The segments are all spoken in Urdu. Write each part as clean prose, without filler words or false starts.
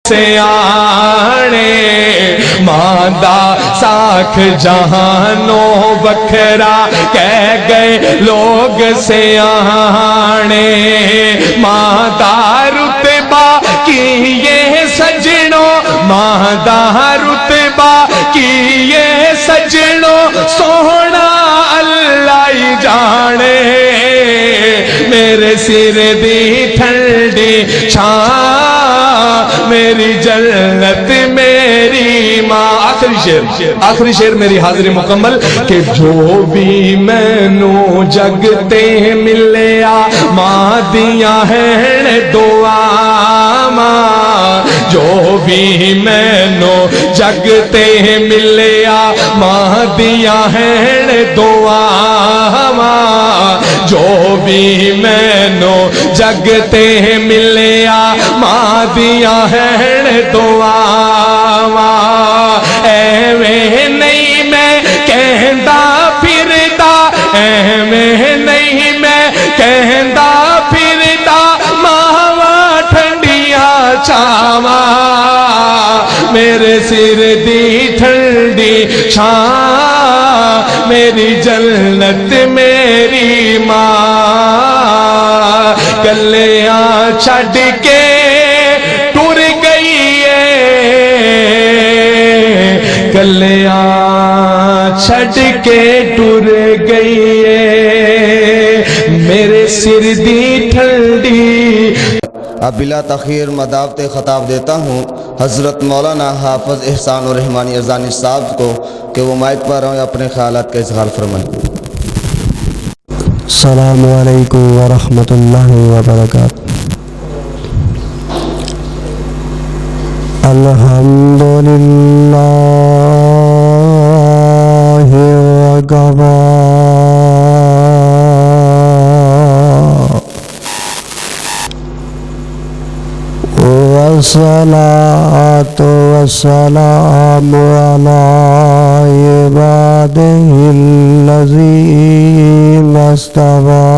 سیانے ماندہ ساکھ جہانوں بکھرا کہہ گئے لوگ سیانے ماندہ رتبہ کی یہ سجنوں ماندہ رتبہ کی یہ سجنوں سونا اللہ ہی جانے میرے سر دی ٹھنڈی چھاں میری جنت میری ماں آخری شعر میری حاضری مکمل کہ جو بھی مینوں جگتے ملیا ماں دیاں ہیں دعا ماں جو بھی مینوں جگتے ملیا ماں دیاں ہیں دعا ماں جو بھی مینوں جگتے ملیا ماں دیاں ہیں دعا ایویں نہیں میں کہندا پھردا ایویں نہیں میں کہندا پھردا ماواں ٹھنڈیاں چھاواں میرے سر دی ٹھنڈی چھاں میری جنت میری ماں کلیاں چھڈ کے ٹر گئی کلیاں چھڈ کے ٹر گئی میرے سر دی ٹھنڈی اب بلا تاخیر مداوت خطاب دیتا ہوں حضرت مولانا حافظ احسان الرحمانی ارزانی صاحب کو کہ وہ مائک پر آئیں اپنے خیالات کا اظہار فرمائیں۔ السلام علیکم ورحمۃ اللہ وبرکاتہ۔ الحمدللہ وکفی والصلاة والسلام على عباده الذين اصطفى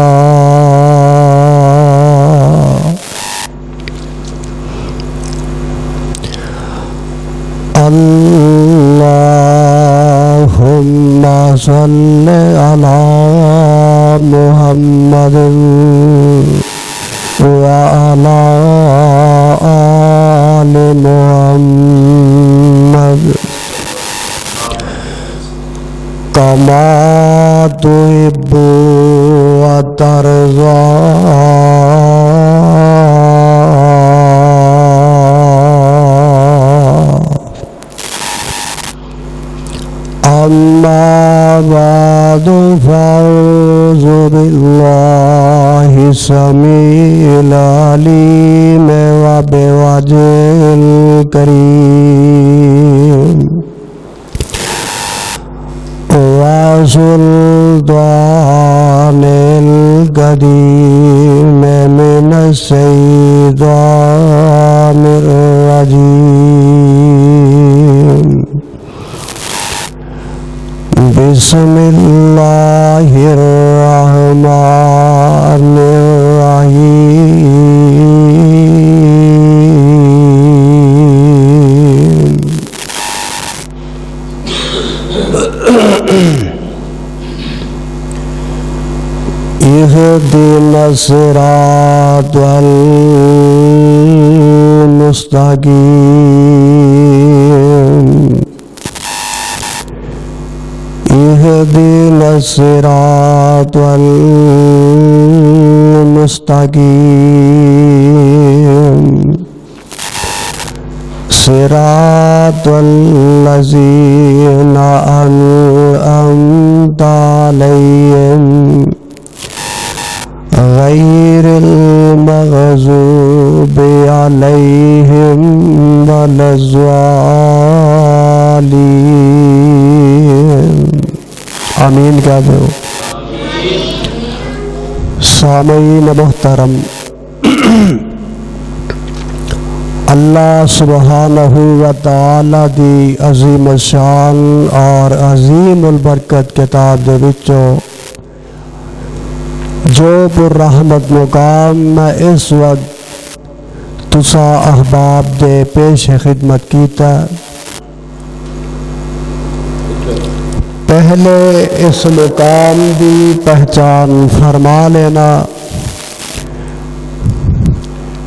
اللهم صل على محمد وعلى آل محمد كما تحب وترضى أما بعد فأعوذ بالله السميع العليم وبوجهه الكريم وسلطان القديم من الشيطان الرجيم بسم اللہ الرحمن الرحیم اہدنا الصراط المستقیم اهدنا الصراط المستقيم صراط الذين أنعمت عليهم غير المغضوب عليهم ولا الضالين آمین کہتے ہو۔ سامعین محترم، اللہ سبحانہ و تعالی دی عظیم الشان اور عظیم البرکت کتاب دے وچوں جو پر رحمت مقام میں اس وقت تسا احباب دے پیش خدمت کیتا۔ پہلے اس مقام دی پہچان فرما لینا۔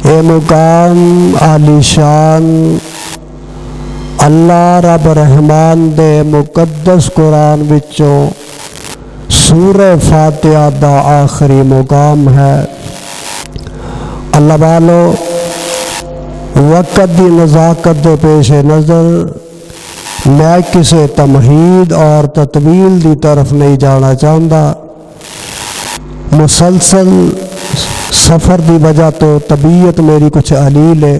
اے مقام عالی شان اللہ رب رحمان دے مقدس قرآن وچوں سورہ فاتحہ دا آخری مقام ہے۔ اللہ والو، وقت دی نزاکت دے پیش نظر میں کسی تمہید اور تطویل دی طرف نہیں جانا چاہتا۔ مسلسل سفر دی وجہ تو طبیعت میری کچھ علیل ہے۔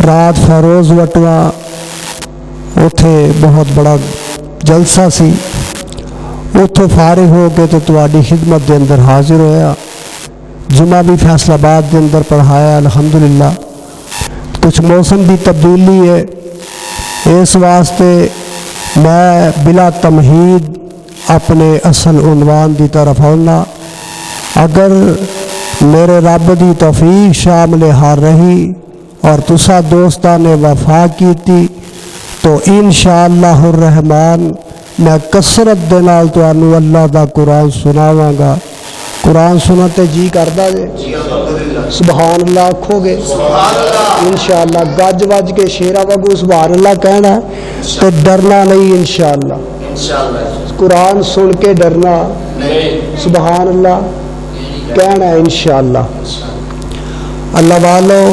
رات فیروز وٹوا اتھے بہت بڑا جلسہ سی، اتھوں فارغ ہو کے تو تواڈی خدمت دے اندر حاضر ہویا۔ جمعہ بھی فیصل آباد دے اندر پڑھایا الحمدللہ۔ کچھ موسم دی تبدیلی ہے، اس واسطے میں بلا تمہید اپنے اصل عنوان دی طرف ہونا۔ اگر میرے رب دی توفیق شامل حال رہی اور تسا دوستان نے وفا کیتی تو انشاءاللہ الرحمن میں کثرت دے نال تانوں اللہ دا قرآن سناواں گا۔ قرآن سنن تے جی کردا جے؟ سبحان اللہ آکھو گے؟ انشاءاللہ گج وج کے شیرا واگو سبحان اللہ کہنا ہے تے ڈرنا نہیں انشاءاللہ۔ قرآن سن کے ڈرنا، سبحان اللہ کہنا ہے انشاءاللہ۔ اللہ والو،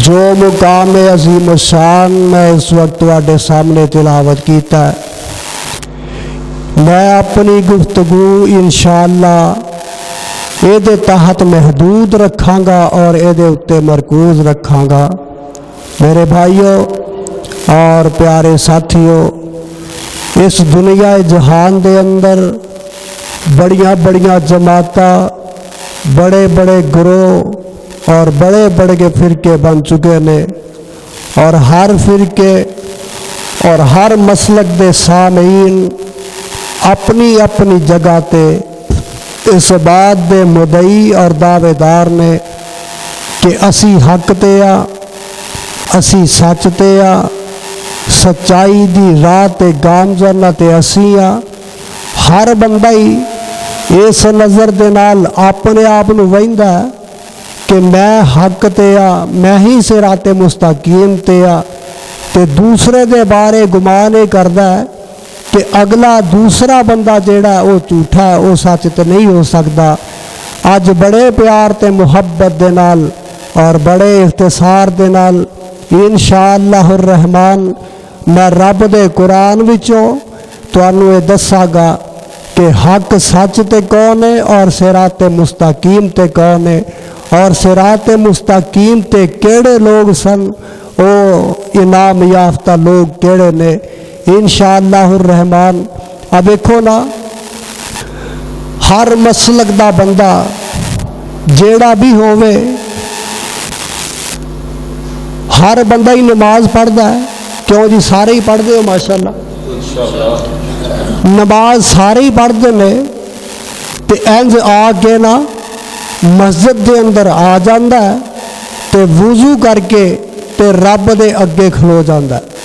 جو مقام عظیم الشان میں اس وقت تواڈے سامنے تلاوت کیتا ہے، میں اپنی گفتگو انشاءاللہ اے دے تحت محدود رکھاں گا اور اے دے اتے مرکوز رکھاں گا۔ میرے بھائیوں اور پیارے ساتھیوں، اس دنیا جہان دے اندر بڑیاں بڑیاں جماعتاں، بڑے بڑے گروہ اور بڑے بڑے فرقے بن چکے نے، اور ہر فرقے اور ہر مسلک دے سامعین اپنی اپنی جگہ تے اس بات دے مدعی اور دعوے دار نے کہ اسی حق تے آ، اسی سچ تے آ، سچائی دی راہ تے گامزن تے اسی آ۔ ہر بندہ ہی اس نظر دے نال اپنے آپ نو ویندا ہے کہ میں حق تے آ، میں ہی صراط مستقیم تے آ، تے دوسرے دے بارے گمان کردا ہے کہ اگلا دوسرا بندہ جیڑا ہے وہ جھوٹا ہے، وہ سچ تے نہیں ہو سکتا۔ اج بڑے پیار تے محبت دے نال اور بڑے اختصار دے نال انشاءاللہ الرحمن میں رب دے قرآن وچوں تانوں یہ دساں گا کہ حق سچ تے کون ہے اور صراط مستقیم تے کون ہے، اور صراط مستقیم تے کیڑے لوگ سن، او انعام یافتہ لوگ کیڑے نے انشاءاللہ الرحمن۔ اب دیکھو نا، ہر مسلک دا بندہ جیڑا بھی ہووے، ہر بندہ ہی نماز پڑھدا ہے، کیوں جی سارے ہی پڑھتے ہو ماشاءاللہ، نماز سارے ہی پڑھتے نے، تے انج آ کے نا مسجد دے اندر آ جاندا ہے تے وضو کر کے تے رب دے اگے کھلو جاندا ہے،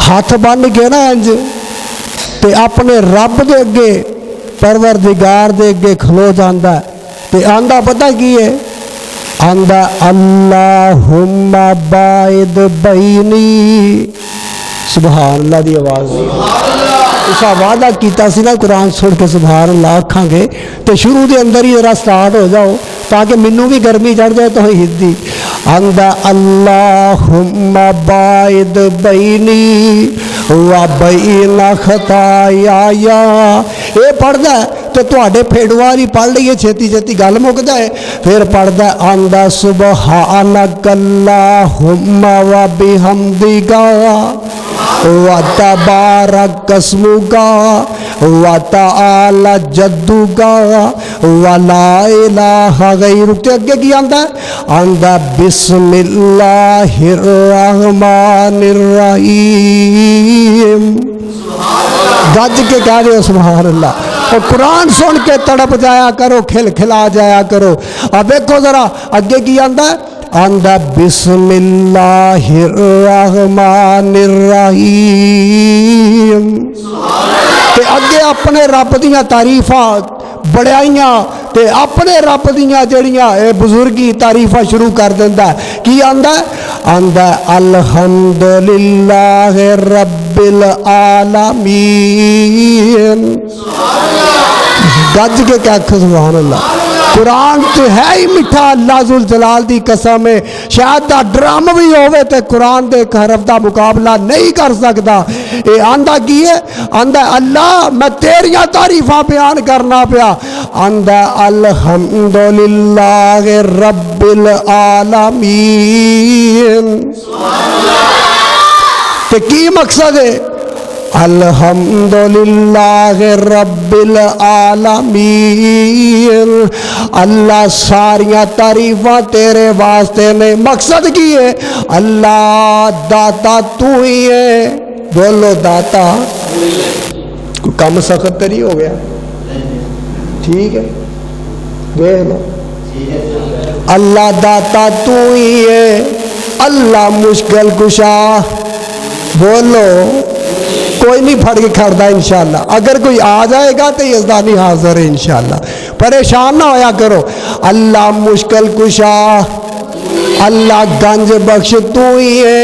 ہاتھ بن کے نا انج تے اپنے رب دے اگے پروردگار دے اگے کھلو جاندا ہے تے آندا پتہ کی ہے؟ آندا اللہم باعد بینی، سبحان اللہ دی آواز اس وعدہ کیتا سی نا قرآن سن کے سبحان اللہ آکھاں گے تے شروع دے اندر ہی ذرا سٹارٹ ہو جاؤ تاکہ منوں بھی گرمی چڑھ جائے تو ہدی آندا اللہم باعد بینی و بین خطایا، یہ پڑھدا ہے تو تواڈے پھیڑواں ہی پڑھ لئیے چھتی چھتی گل مک جائے، پھر پڑھدا آندا سبحانک اللہم و بحمدک وَتَبَارَكَ اسْمُكَ وَتَعَالَى جَدُّكَ وَلَا إِلَٰهَ غَيْرُكَ۔ تے اگے کی آندا ہے؟ آندا بسم اللہ الرحمن الرحیم، گج کے کہہ رہے ہو سبحان اللہ۔ اور قرآن سن کے تڑپ جایا کرو، کھل کھلا جایا کرو۔ اب دیکھو ذرا اگے کی آندا ہے، آندا بسم اللہ الرحمن الرحیم، تے اگے اپنے رب دیاں تعریفاں بڑائیاں تے اپنے رب دیاں جڑیاں اے بزرگی تعریفاں شروع کر دیندا ہے۔ کی آندا ہے؟ آندا ہے الحمدللہ رب العالمین، گج کے کیا سبحان اللہ۔ قرآن تو ہے ہی میٹھا، اللہ ذوالجلال دی قسم ہے، شاید دا ڈرام بھی ہوئے تے قرآن دے حرف دا مقابلہ نہیں کر سکتا۔ اے آندہ کی ہے؟ آندہ اللہ میں تیریاں تعریفاں بیان کرنا پیا، آندہ الحمدللہ رب العالمین۔ تے کی مقصد ہے؟ الحمدللہ رب العالمین، اللہ ساریاں تعریفاں تیرے واسطے نے۔ مقصد کی ہے؟ اللہ داتا تو ہی ہے، بولو داتا۔ کوئی کم سخت تو نہیں ہو گیا؟ ٹھیک ہے، دیکھ لو، اللہ داتا تو ہی ہے، اللہ مشکل کشا، بولو کوئی نہیں پھڑ کے کھڑتا انشاءاللہ۔ اگر کوئی آ جائے گا تو یزدانی حاضر ہے انشاءاللہ، پریشان نہ ہویا کرو۔ اللہ مشکل کشا، اللہ گنج بخش تو ہی ہے،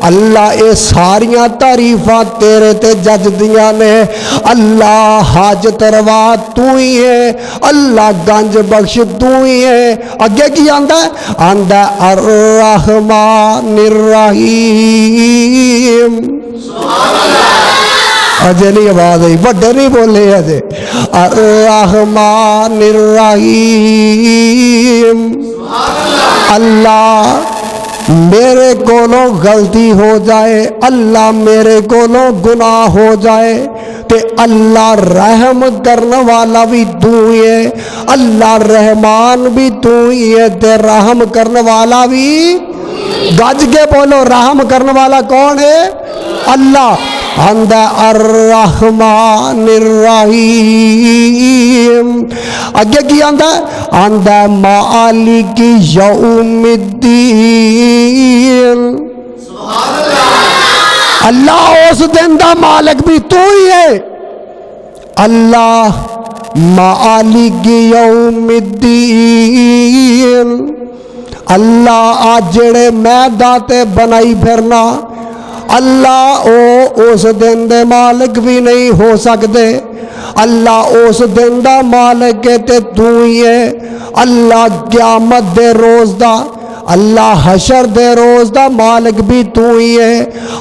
اللہ اے ساریاں تعریفاں تیرے تے جج دیاں نے، اللہ حاجت روا تو ہی ہے، اللہ گنج بخش تو ہی ہے۔ اگے کی آندا ہے؟ آندا الرحمن الرحیم۔ اجے نہیں آواز آئی، بڑے نہیں بولے اجے۔ الرحمن الرحیم، اللہ میرے کولوں غلطی ہو جائے، اللہ میرے کولوں گناہ ہو جائے تے اللہ رحم کرنے والا بھی تو ہی ہے، اللہ رحمان بھی تو ہی ہے تے رحم کرنے والا بھی۔ گج کے بولو، رحم کرنے والا کون ہے؟ اللہ۔ آندا الرحمن الرحیم، اگے کی آندا ہے؟ آندا مالک یوم الدین، اللہ اس دن دا مالک بھی تو ہی ہے، اللہ مالک یوم الدین، اللہ آج جڑے میدان تے بنائی پھرنا، اللہ او اس دن دے مالک بھی نہیں ہو سکتے، اللہ اس دن دا مالک ہے تے تو ہی ہے، اللہ قیامت دے روز دا، اللہ حشر دے روز دا مالک بھی تو ہی ہے،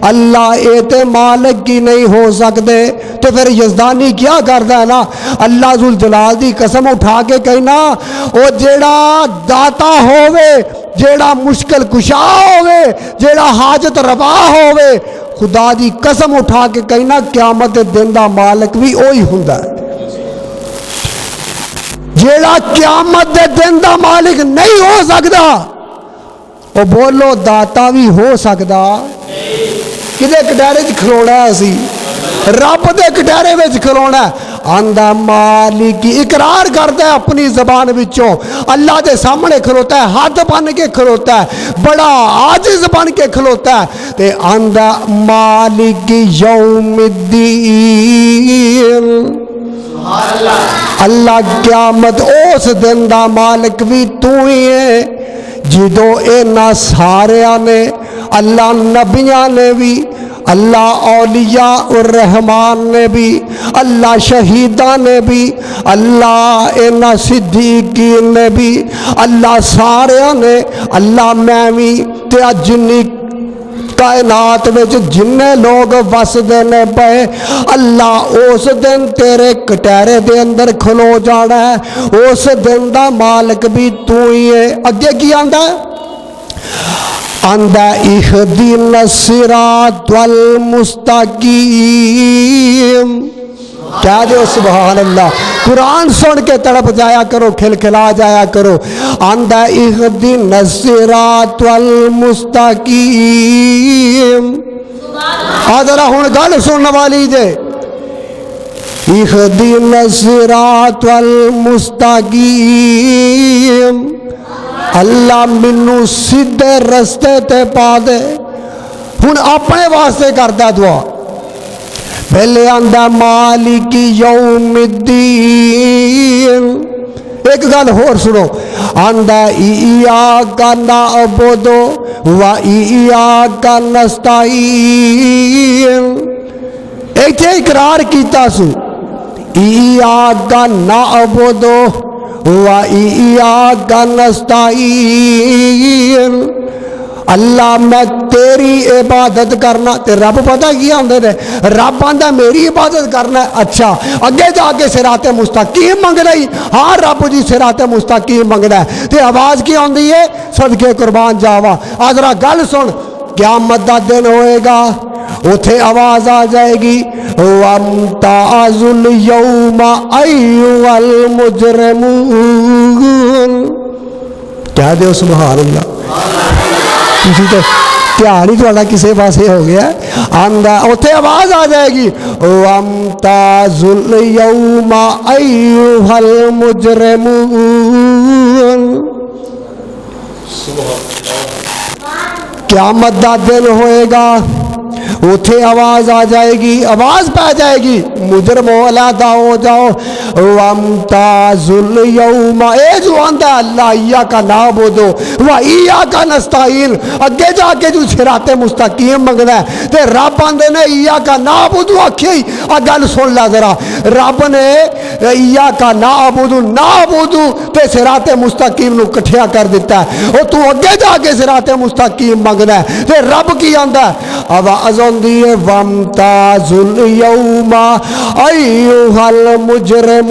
اللہ اے تے مالک کی نہیں ہو سکتے۔ تو پھر یزدانی کیا کرتا ہے نا، اللہ ذوالجلال دی قسم اٹھا کے کہنا او جیڑا داتا ہووے، جیڑا مشکل کشا ہووے، جیڑا حاجت روا ہووے، خدا دی قسم اٹھا کے کہنا قیامت دے دن دا مالک بھی وہی ہوندا ہے۔ جیڑا قیامت دے دن دا مالک نہیں ہو سکتا، وہ بولو داتا بھی ہو سکتا۔ کدے کٹہرے چ کھلونا ہے، اسی رب دے کٹہرے وچ کھلونا ہے۔ آندا مالک اقرار کرتا ہے اپنی زبان وچوں، اللہ دے سامنے کھلوتا ہے، ہاتھ بن کے کھلوتا ہے، بڑا عاجز بن کے کھلوتا ہے تے آندا مالک یوم الدین، اللہ قیامت اس دن دا مالک بھی تو ہی ہے جدو اینا ساریاں نے، اللہ نبیاں نے بھی، اللہ اولیاء الرحمان نے بھی، اللہ شہیدان نے بھی، اللہ اینا صدیقین نے بھی، اللہ ساریاں نے، اللہ میں بھی تے جنی کائنات میں جننے لوگ وسدے نے پے، اللہ اس دن تیرے کٹہرے دے اندر کھلو جانا ہے، اس دن دا مالک بھی تو ہی ہے۔ اگے کی آندا ہے؟ آندا اہدنا الصراط المستقیم۔ کیا جو سبحان اللہ، قرآن سن کے تڑپ جایا کرو، کھلکھلا جایا کرو۔ آندا اہدنا الصراط المستقیم۔ آدھرا ہون گل سننے والی جے، اہدنا الصراط المستقیم، اللہ مینوں سیدھے رستے تے پا دے۔ ہن اپنے واسطے کردا دعا، پہلے آندا مالک یوم الدین، ایک گل ہور سنو، آندا ایاک نعبد و ایاک نستعین، ایتھے اقرار کیتا سو ایاک نعبد و ایاک نستعین، اللہ میں تیری عبادت کرنا، تے رب پتہ کی آندے نے، رب آندا میری عبادت کرنا ہے، اچھا اگے جا کے صراط مستقیم منگنا ہی، ہاں رب جی صراط مستقیم منگنا ہے، تے آواز کی آندی ہے صدقے قربان جاوا، آذرا گل سن، قیامت دا دن ہوئے گا، اتھے آواز آ جائے گی وَامْتَازُ الْيَوْمَ أَيُّهَا الْمُجْرِمُونَ، کہہ دے سبحان اللہ، کسی تو دھیان ہی تھوڑا کسی پاسے ہو گیا، آندا اتھے آواز آ جائے گی وَامْتَازُ الْيَوْمَ أَيُّهَا الْمُجْرِمُونَ، قیامت دا دن ہوئے گا، اتھے آواز آ جائے گی، آواز پہ جائے گی مجرمو علیحدہ ہو جاؤ، وَامْتَازُ الْيَوْمَ، اے جو آندہ اللہ ایاک نعبد و ایاک نستعین، اگے جا کے جو صراط مستقیم منگنا ہے، تے رب آندے نے ایاک نعبد آکھی، گل سن لا ذرا، رب نے ایاک نعبد تے صراط مستقیم نو کٹھیا کر دیتا ہے، اور تو اگے جا کے صراط مستقیم منگنا ہے، تے رب کی آندہ آواز آندی ہے وَامْتَازُ الْيَوْمَ أَيُّهَا الْمُجْرِمُونَ،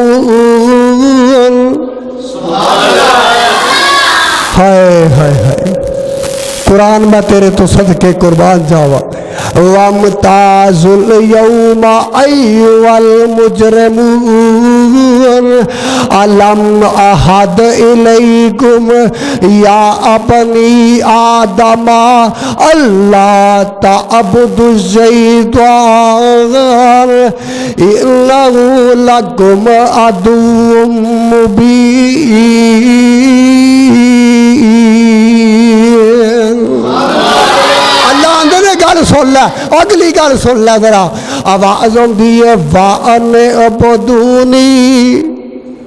ہائے ہائے ہائے، قرآن میں تیرے تو صدقے قربان جاوا، وَامْتَازُ الْيَوْمَ أَيُّهَا الْمُجْرِمُونَ أَلَمْ أَعْهَدْ إِلَيْكُمْ يَا بَنِي آدَمَ أَلَّا تَعْبُدُوا الشَّيْطَانَ إِنَّهُ لَكُمْ عَدُوٌّ مُبِينٌ۔ اللہ اندر گل سن لے، اگلی گل سن لے ذرا، آواز ہوندی ہے وَأَنِ اعْبُدُونِی،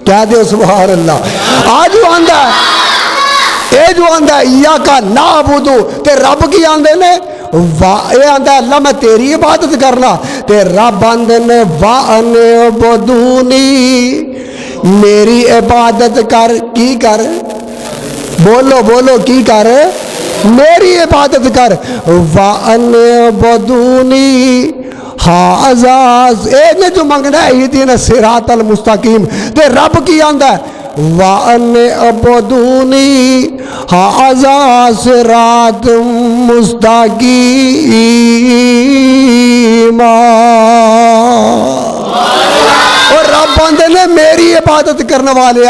کہہ دے سبحان اللہ، آج جو آندہ ہے، اے جو آندہ ہے ایاک نعبد، تے رب کی آندے نے اے آندہ ہے اللہ میں تیری عبادت کرنا، تے رب آندے نے وَأَنِ اعْبُدُونِی، میری عبادت کر، کی کر، بولو بولو کی کر، میری عبادت کر، وَأَنِ اعْبُدُونِی حَاذَا، اے نے جو منگنا ہے اہدنا الصراط المستقیم، تے رب کی آندہ ہے وَأَنِ اعْبُدُونِی حَاذَا صِرَاطٌ مُسْتَقِیمٌ، اور رب آندے نے میری عبادت کرنے والے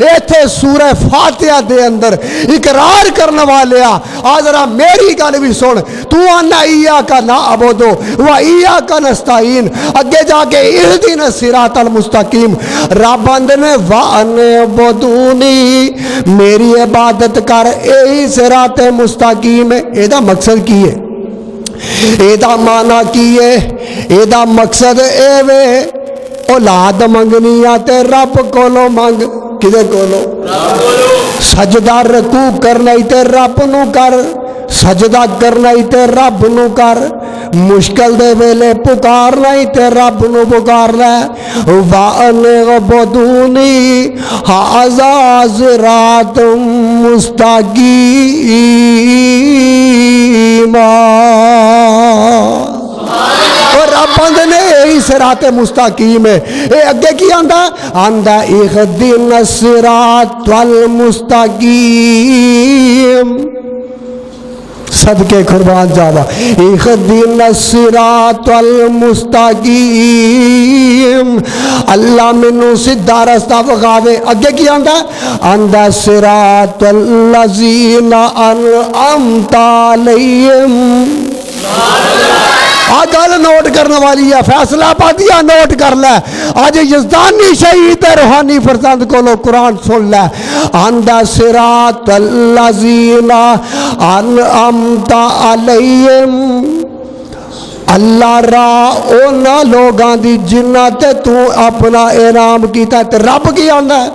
ایتھے سورہ فاتحہ دے اندر اقرار کرنے والے آذرا میری گل بھی سن، تو آنا ایاک نعبد و ایاک نستعین، اگے جا کے اہدنا الصراط المستقیم، رب آندے نے وَأَنِ اعْبُدُونِی، میری عبادت کر، یہی صراط مستقیم ہے۔ اے دا مقصد کی ہے، اے دا معنی کی ہے، اے دا مقصد اے وے اولاد منگنی تے رب کولو منگ، کدے کولو؟ سجدہ رکوع کرنا تے رب نو کر، سجدہ کرنا تے رب نو کر، مشکل دے ویلے پکارنا تے رب نو پکارنا، وَأَنِ اعْبُدُونِی حَاذَا صِرَاطٌ مُسْتَقِیمٌ، اور رب آندے نے یہی صراط مستقیم ہے۔ اے اگے کی آندہ آندہ اہدنا الصراط المستقیم، صدقے قربان جاوا، اہدنا الصراط المستقیم، اللہ منو سدھا رستہ بخا دے، اگے کی آندہ آندہ صراط الذین انعمت علیہم، گل نوٹ کرنے والی ہے، فیصلہ پادیا نوٹ کر لے، اج یزدانی شہید روحانی فرزند کو قرآن سن لے، آندا صراط الذین انعمت علیہم، اللہ را اونا لوگاں دی جنہ تے تو اپنا انعام کیتا ہے۔ تے رب کی آندا ہے،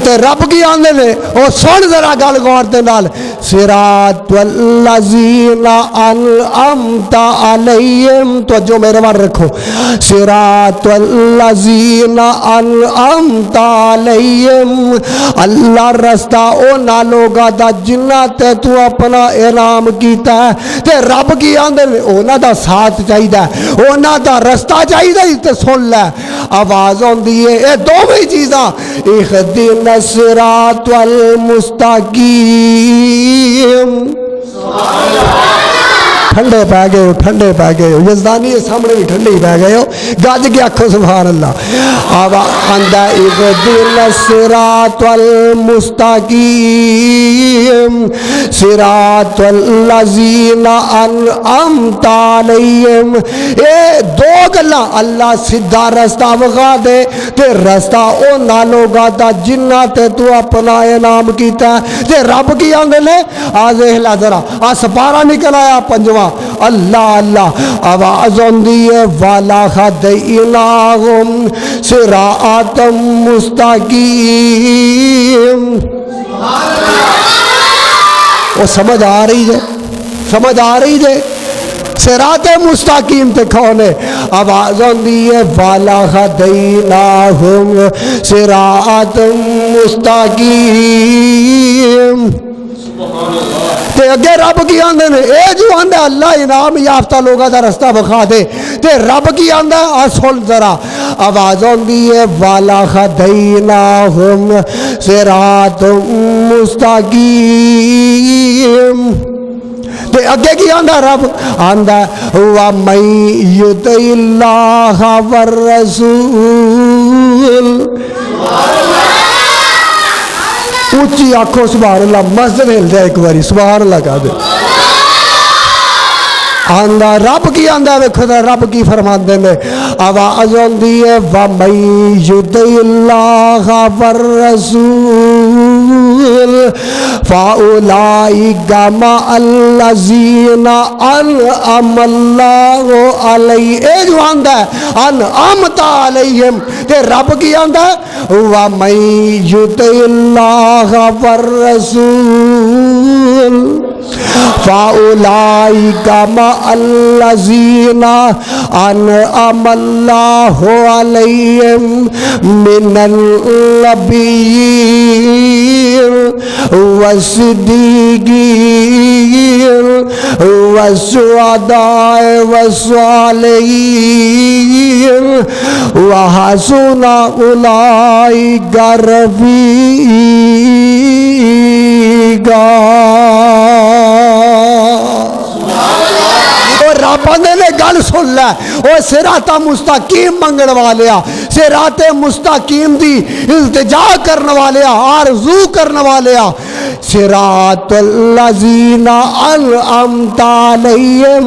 تے رب کی آندے نے او سن ذرا گل غور دے نال، صراط الذین انعمت علیہم، توجہ میرے وال رکھو، صراط الذین انعمت علیہم، اللہ رستہ اونا لوگا دا جنہ تے تو اپنا انعام کیتا ہے۔ تے رب کی آندے نے اونا دا ساتھ چاہیدا ہے، اونا دا رستہ چاہیدا ہے۔ تے سن لے آواز ہوندی ہے اے دوویں چیزاں، اہدنا الصراط المستقیم، ٹھنڈے پہ گئے ہو، ٹھنڈے پہ گئے ہو، یزدانی سامنے بھی ٹھنڈے ہی پہ گئے ہو، گج کے آکھو سبحان اللہ۔ آندا اہدنا الصراط المستقیم، صراط الذین انعمت علیہم، اے دو گلاں، اللہ سیدھا رستہ وکھا دے تے رستہ اونا لوگاں دا جنہ تے تو اپنا انعام کیتا ہے۔ تے رب کی آندے نے آزہلا ذرا آ سپارہ نکل آیا پنجواں، اللہ اللہ آواز ہوندی ہے، والا خدیناہم صراط مستقیم، وہ سمجھ آ رہی ہے، سمجھ آ رہی ہے، صراط مستقیم تے کون ہے؟ آواز ہوندی ہے، والا خدیناہم صراط مستقیم، تے اگے رب کی آندے نے اے جو آندہ اللہ انعام یافتہ لوگا دا رستہ بکھا دے، تے رب کی آندہ سن ذرا آواز ہوندی ہے، والا خدیناہم صراط مستقیم، تے اگے کی آندہ رب آندہ وَمَن یُطِعِ اللَّهَ وَالرَّسُولَ، اونچی آنکھوں سبحان اللہ، مسجد ہل جائے ایک باری سبحان اللہ کہا دے۔ آندہ رب کی آندہ ویکھو رب کی فرماندے نے آواز ہوندی ہے، وَمَن یُطِعِ اللَّهَ وَالرَّسُولَ فَأُولَئِکَ مَعَ الَّذِینَ أَنْعَمَ اللَّهُ عَلَیْہِمْ، اے جو آندہ ہے انعمت علیہم، تے رب کی آندہ ہے وَمَن یُطِعِ اللَّهَ وَالرَّسُولَ فَأُولَئِکَ مَعَ الَّذِینَ أَنْعَمَ اللَّهُ عَلَیْہِمْ مِنَ النَّبِیِّینَ وَالصِّدِّیقِینَ وَالشُّہَدَاءِ وَالصَّالِحِینَ وَحَسُنَ أُولَئِکَ رفیقا۔ رب نے گل سن لے، او صراط مستقیم منگن والیا، صراط مستقیم دی التجا کرنے والیا، آرزو کرنے والیا، صراط الذین انعمت علیہم،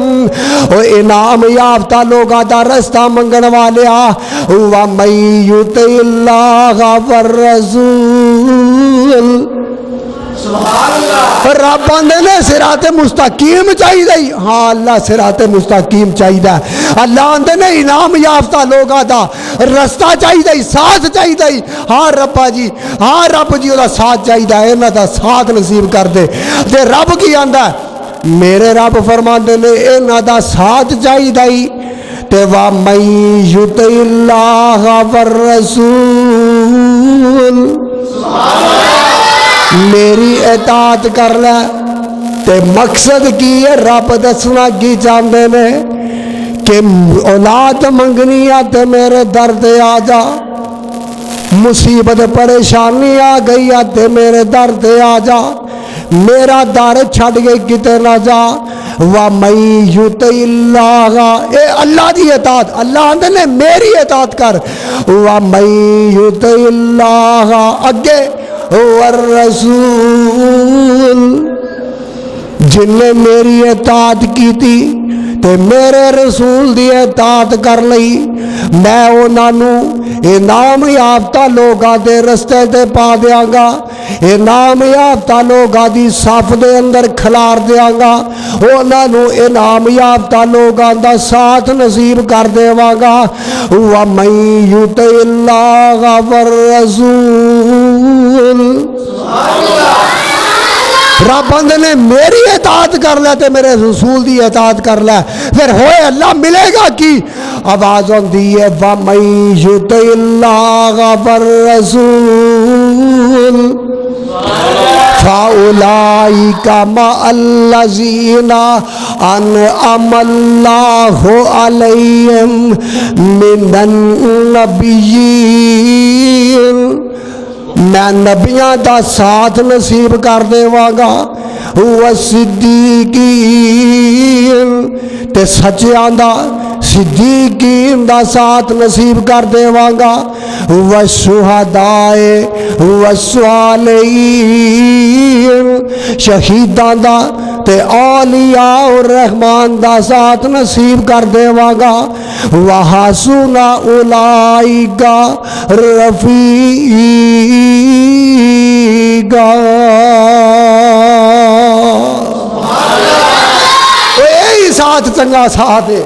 او انعام یافتہ لوگا دا رستہ منگن والیا، وَمَن یُطِعِ اللَّهَ وَالرَّسُولَ، رب آندے نے صراط مستقیم چاہیے دی، ہاں اللہ صراط مستقیم چاہیے دی، اللہ آندے نے انعام یافتہ لوگا دا رستہ چاہیے دی، ساتھ چاہیے دی، ہاں ربا جی، ہاں رب جی دا ساتھ چاہیے دی، انہاں دا ساتھ نصیب کر دے۔ تے رب کی آندا میرے رب فرماندے نے انہاں دا ساتھ چاہیے دی، تے وَمَن یُطِعِ اللَّهَ وَالرَّسُولَ، میری اطاعت کر لے، تے مقصد کی ہے رب دسنا کی چاہتے نے کہ اولاد منگنی آ تے میرے درد آ جا، مصیبت پریشانی آ گئی آ تے میرے درد آ جا، میرا در چھڑ گئی کتے نہ جا، وَمَن یُطِعِ اللَّهَ، اے اللہ دی اطاعت، اللہ آندے نے میری اطاعت کر، وَمَن یُطِعِ اللَّهَ اگے والرسول، جن نے میری اطاعت کی تھی تے میرے رسول دی اطاعت کر لئی میں انہاں نوں انعام یافتہ لوگاں دے رستے تے پا دیاں گا انعام یافتہ لوگاں دی صف دے اندر کھلار دیاں گا انہاں نوں انعام یافتہ لوگاں دا ساتھ نصیب کر دیواں گا وَمَن يُطِعِ اللَّهَ وَالرَّسُولَ رب آندے نے میری اطاعت کر لے تے میرے رسول دی اطاعت کر لے پھر ہوئے اللہ ملے گا کی آواز ہوندی ہے وَمَن يُطِعِ اللَّهَ وَالرَّسُولَ فَأُولَئِكَ مَعَ الَّذِينَ أَنْعَمَ اللَّهُ عَلَيْهِمْ مِنَ النَّبِيِّينَ میں نبیاں دا ساتھ نصیب کر دیواں گا والصدیقین تے سچیاں دا صدیقین دا ساتھ نصیب کر دیواں گا والشہداء والصالحین شہیداں دا تے اولیاء الرحمن دا ساتھ نصیب کر دیواں گا وحسن اولئک رفیقا یہی ساتھ چنگا ساتھ ہے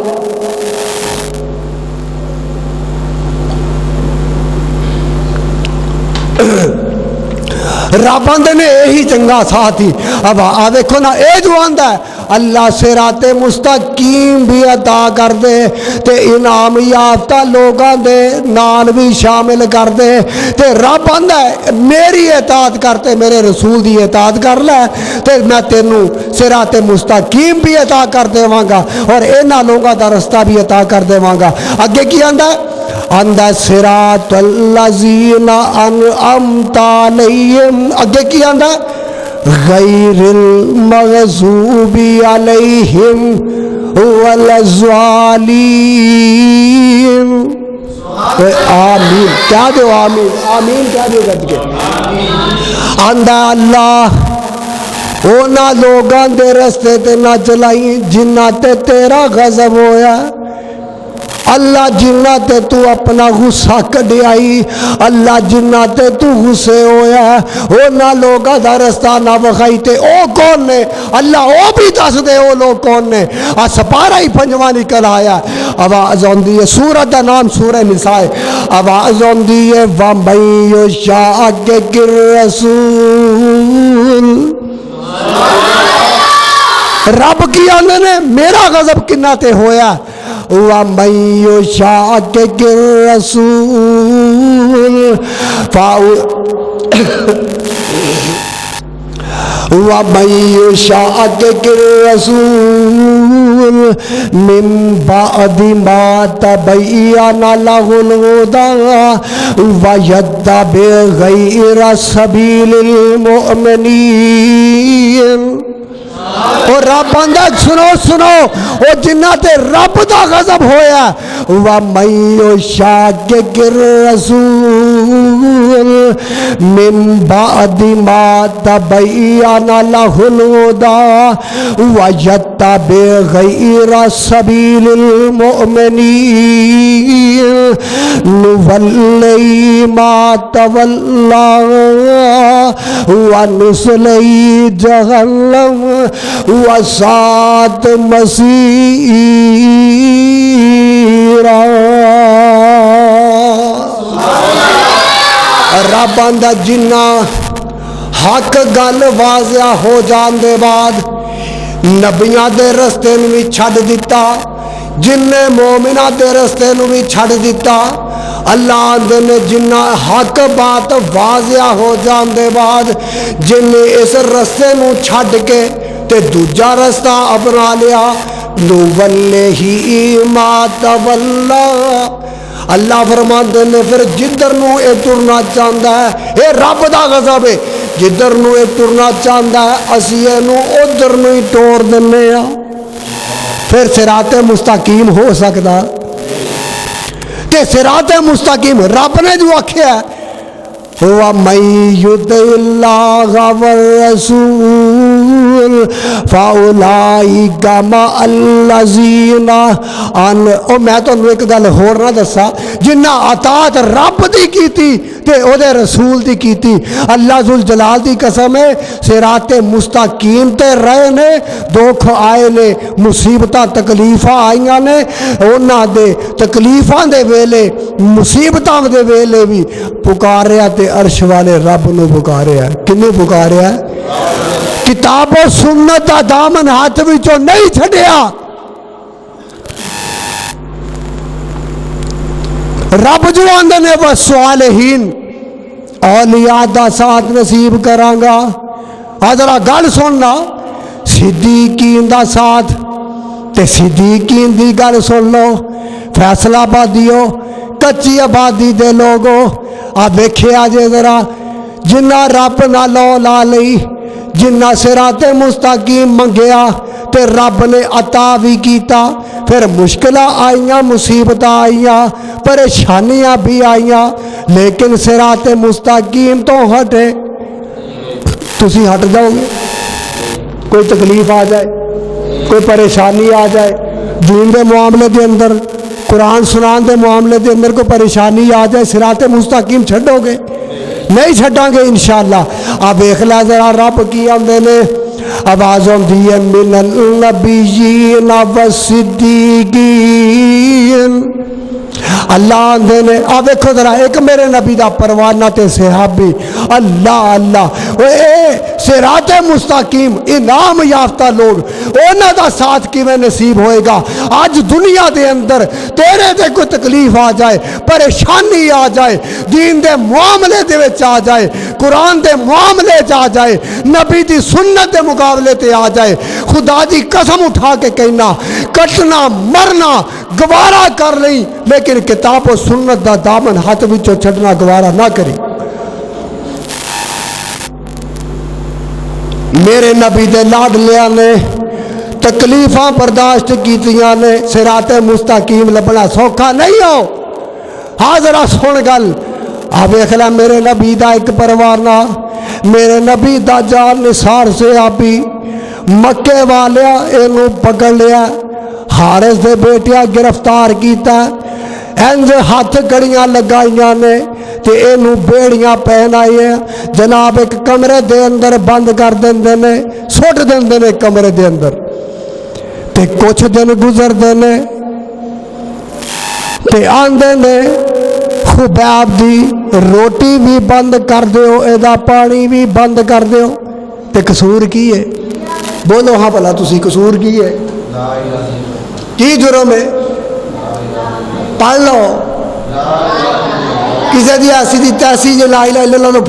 رب آندے نے یہی چنگا ساتھ ہی اب دیکھو نا اے جو آندا ہے اللہ صراط مستقیم بھی عطا کر دے تے انعام یافتہ لوگاں دے نال بھی شامل کر دے تے رب آندا ہے میری اطاعت کرتے میرے رسول دی اطاعت کر لے تے میں تینوں صراط مستقیم بھی عطا کر دیواں گا اور انہاں لوگاں دا رستہ بھی عطا کر دیواں گا اگے کی آندا ہے اندہ صراط الذین انعمت علیہم اگے کی آندہ غیر المغضوب علیہم والضالین آمین کیا دو آمین آمین کیا دو گد کے آندہ اللہ اونا لوگاں دے رستے تے نہ چلائی جنہ تے تیرا غضب ہویا اللہ جنہ تے تو اپنا غصہ کڈی آئی اللہ جنہ تے تو غصے ہویا او نہ لوگا دا رستہ نہ بخائی تے او کون نے اللہ او بھی دس دے او لوگ کون نے سپارہ ہی پنجواں نکل آیا آواز ہوندی ہے سورہ دا نام سورہ نساء آواز ہوندی ہے وَمَن يُشَاقِقِ الرَّسُولَ رب کی آنے نے میرا غضب کنہ تے ہویا وَمَن يُشَاقِقِ الرَّسُولَ وَمَن يُشَاقِقِ الرَّسُولَ مِن بَعْدِ مَا تَبَيَّنَ لَهُ الْهُدَى وَيَتَّبِعْ غَيْرَ سَبِيلِ الْمُؤْمِنِينَ اور رب آندا سنو سنو او جنہ تے رب دا غضب ہویا وَمَن يُشَاقِقِ الرَّسُولَ مِن بَعْدِ مَا تَبَيَّنَ لَهُ الْهُدَى وَيَتَّبِعْ غَيْرَ سَبِيلِ الْمُؤْمِنِينَ نُوَلِّهِ مَا تَوَلَّى وَنُصْلِهِ جَهَنَّمَ وَسَاءَتْ مَصِيرًا رب آندا جنہ حق گل واضح ہو جان دے بعد نبیاں دے رستے نوں بھی چھڈ دتا جن نے مومناں دے رستے نوں بھی چھڈ دتا اللہ آندے نے جنہ حق بات واضح ہو جان دے بعد جن نے اس رستے نوں چھڈ کے تے دوجا رستہ اپنا لیا نُوَلِّهِ مَا تَوَلَّى اللہ فرماندے نے پھر جدھر نو اے ٹرنا چاہندا ہے اے رب دا غضب ہے جدھر نو اے ٹرنا چاہندا ہے اسی اینو ادھر نو ہی ٹور دنے ہاں پھر صراط مستقیم ہو سکدا تے صراط مستقیم رب نے جو آکھیا ہے وَمَن يُطِعِ اللَّهَ وَالرَّسُولَ فاولائک مع الذین او میں تانوں ایک گل ہور نہ دسا جنہ اطاعت رب دی کیتی تے او دے رسول دی کیتی اللہ ذوالجلال دی قسم ہے صراط مستقیم تے رہے نے دکھ آئے نے مصیبتاں تکلیفاں آئیاں نے انہاں دے تکلیفاں دے ویلے مصیبتاں دے ویلے بھی پکاریا تے عرش والے رب نو پکاریا کنے پکاریا کتاب و سنت دا دامن ہاتھ وچوں نہیں چھڈیا رب جو آندے نے والصالحین اولیاء دا ساتھ نصیب کرانگا ذرا گل سننا صدیقین دا ساتھ تے صدیقین دی گل سن لو فیصلہ آبادیو کچی آبادی دے لوگو ویکھیا جے ذرا جنہ رب نہ لو لا لئی جنہ صراط مستقیم منگیا تے رب نے عطا بھی کیتا پھر مشکلہ آئیاں مصیبتیں آئیاں پریشانیاں بھی آئیاں لیکن صراط مستقیم تو ہٹے تسی ہٹ جاؤ گے کوئی تکلیف آ جائے کوئی پریشانی آ جائے دین دے معاملے دے اندر قرآن سنان دے معاملے دے اندر کوئی پریشانی آ جائے صراط مستقیم چھڈو گے نہیں چھڈاں گے انشاءاللہ اب دیکھ لا ذرا رب کی آندے نے آوازوں دیئے من النبیین والصدیقین اللہ آندے نے اب دیکھو ذرا ایک میرے نبی دا پروانہ تے صحابی اللہ اللہ اے صراط مستقیم انعام یافتہ لوگ انہاں دا ساتھ کیویں نصیب ہوئے گا آج دنیا دے اندر تیرے تے کوئی تکلیف آ جائے پریشانی آ جائے دین دے معاملے دے وچ آ جائے قرآن دے معاملے چ آ جائے نبی دی سنت دے مقابلے تے آ جائے خدا دی قسم اٹھا کے کہنا کٹنا مرنا گوارا کر لیں لیکن کتاب و سنت دا دامن ہاتھ وچوں چھڈنا گوارا نہ کرے میرے نبی دے لاڈلیاں نے تکلیفاں برداشت کیتیاں نے صراط مستقیم لبنا سوکھا نہیں ہو حاضرہ سن گل ویکھ لے میرے نبی دا ایک پروانہ میرے نبی دا جان نثار سے آبی مکے والیا اینو پکڑ لیا حارث دے بیٹیا گرفتار کیتا انج ہاتھ کڑیاں لگائیاں نے تے اینو بیڑیاں پہنائیے جناب ایک کمرے دے اندر بند کر دیندے نے سٹ دیندے نے کمرے دے اندر تے کچھ دن گزر دینے تے آندے نے خبیب دی روٹی بھی بند کر دیو ایدا پانی بھی بند کر دیو تے قصور کی ہے بولو ہاں بھلا تسی قصور کی ہے کی جرم ہے پڑھ لو کسی دی ایسی دی تیسی جو لا الہ الا اللہ نو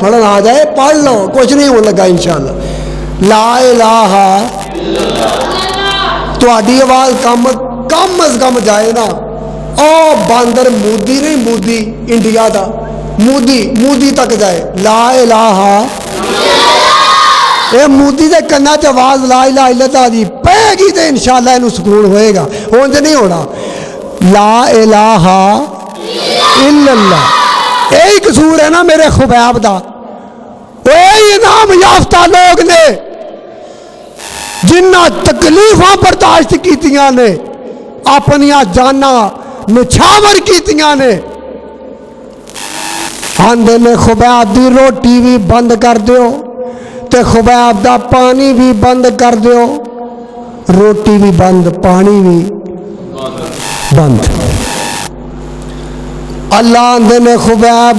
پڑھنا آ جائے پڑھ لو کچھ نہیں ہو لگا انشاءاللہ لا الہ تو آڈی آواز کم از کم جائے نا او باندر مودی نہیں مودی انڈیا دا مودی تک جائے لا الہ اے مودی دے کنا چ آواز لا الہ الا اللہ دی پے گی تے انشاءاللہ اینو سکون ہوئے گا اونج نہیں ہونا لا الہ الا اللہ یہی قصور ہے نا میرے خبیب دا یہی انعام یافتہ لوگ نے جنہ تکلیفاں برداشت کیتیاں نے اپنیاں جانا نچھاور کیتیاں نے آندے نے خبیب دی روٹی بھی بند کر دیو تے خبیب دا پانی بھی بند کر دیو روٹی بھی بند پانی بھی بند اللہ آندے نے خبیب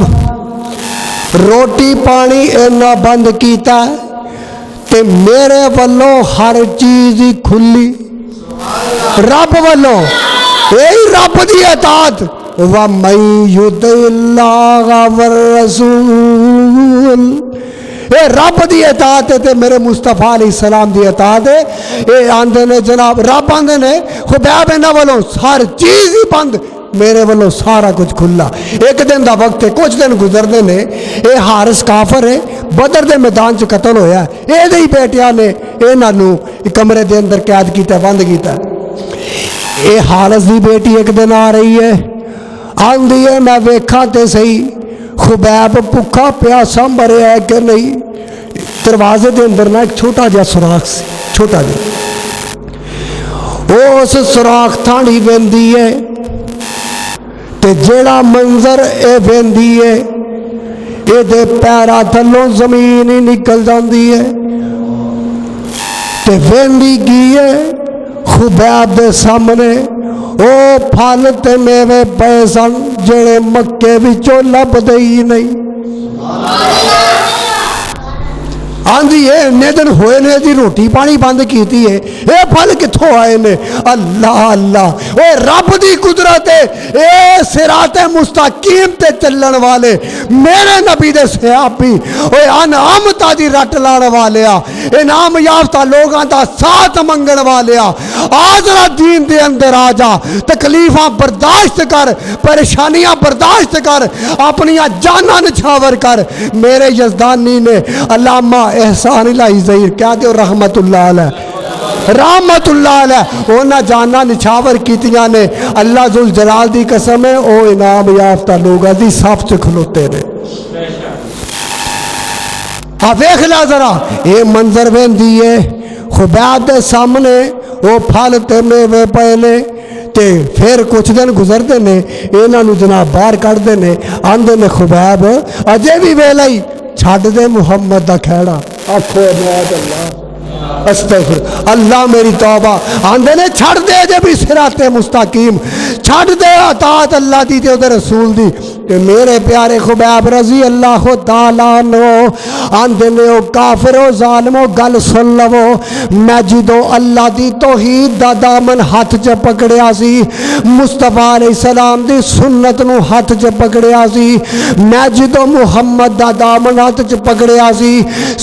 روٹی پانی اینا بند کیتا ہے تے میرے والوں ہر چیز ہی کھلی رب والوں یہی رب دی اطاعت وَمَن يُطِعِ اللَّهَ وَالرَّسُولَ اے رب دی اطاعت ہے تے میرے مصطفیٰ علیہ السلام دی اطاعت ہے اے آندے نے جناب رب آندے نے خبیب اینا والوں ہر چیز ہی بند میرے والوں سارا کچھ کھلا ایک دن دا وقت ہے کچھ دن گزرنے نے اے حارث کافر ہے بدر دے میدان چ قتل ہویا ہے اے دے بیٹیاں نے اے نانو کمرے دے اندر قید کیتا بند کیتا اے حارث دی بیٹی ایک دن آ رہی ہے آندی ہے میں ویکھاں تے صحیح خبیب بھکھا پیاسا مریا ہے کہ نہیں دروازے دے اندر نا ایک چھوٹا جہا سوراخ سی، چھوٹا جہا، اس سوراخ تھانی ویندی ہے تے جیڑا منظر اے ویندی ہے اے دے پیرا تھلوں زمین ہی نکل جاندی ہے تے ویندی کی ہے خبیب دے سامنے او پھل تے میوے پئے سن جڑے مکے وچوں لبدے ہی نہیں۔ آندھی ہے انہیں دن ہوئے نے جی روٹی پانی بند کیتی ہے، اے پھل کتھوں آئے نے؟ اللہ اللہ، اے رب دی قدرت ہے، اے صراط مستقیم تے چلن والے میرے نبی دے صحابی، اے انعامتا دی رٹ لان والیا، انعام یافتہ لوگاں دا ساتھ منگن والیا، آزرہ دین دے اندر آجا، تکلیفاں برداشت کر، پریشانیاں برداشت کر، اپنیاں جاناں نچھاور کر۔ میرے یزدانی نے علامہ احسان الہی ظہیر کیا دے رحمت اللہ علیہ، رحمت اللہ علیہ، اونا جانا نچھاور کیتیاں نے، اللہ ذوالجلال دی قسم ہے او انعام یافتہ لوگا دی صاف سے کھلوتے نے۔ آپ ایک لیا ذرا اے منظر بین دیئے خبیب دے سامنے او پھل تے میوے پہلے تے پھر کچھ دن گزر دینے اینا نو جناب باہر کر دینے، آندے نے خبیب اجے بھی ویلائی چھاڑ دے محمد دا کھیڑا، آکھو نعوذ اللہ استغفر اللہ میری توبہ، آندے نے چھاڑ دے جے بھی صراط مستقیم، چھاڑ دے اطاعت اللہ دی تے ادھر رسول دی، کہ میرے پیارے خبیب رضی اللہ تعالیٰ عنہ آندے نے او کافر و ظالم و گل سن لو، میں جدو اللہ دی توحید دا دامن ہاتھ چ پکڑیا سی، مصطفیٰ علیہ السلام دی سنت نو ہاتھ چ پکڑیا سی، میں جدو محمد دا دامن ہاتھ چ پکڑیا سی،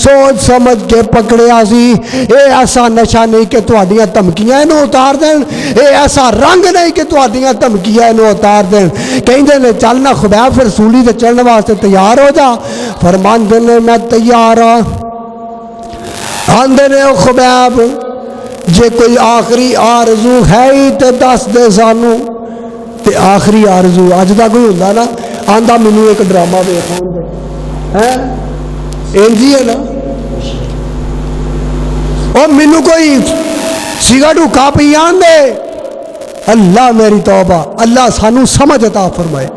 سوچ سمجھ کے پکڑیا سی، اے ایسا نشہ نہیں کہ تہاڈیاں دھمکیاں انہوں اتار دین، اے ایسا رنگ نہیں کہ تہاڈیاں دھمکیاں انہوں اتار دین، کہندے نے چلنا خبیب پھر سولی تے چڑھنے واسطے تیار ہو جا، فرماندے نے میں تیار ہاں، آندے نے او خبیب جے کوئی آخری آرزو ہے ہی تے دس دے سانو، تے آخری آرزو اج دا کوئی ہوندا نا آندا مینوں ایک ڈرامہ ویکھاؤ دے ہیں انجی ہے نا، او مینوں کوئی سگریٹ کا پی آن دے، اللہ میری توبہ، اللہ سانو سمجھ عطا فرمائے۔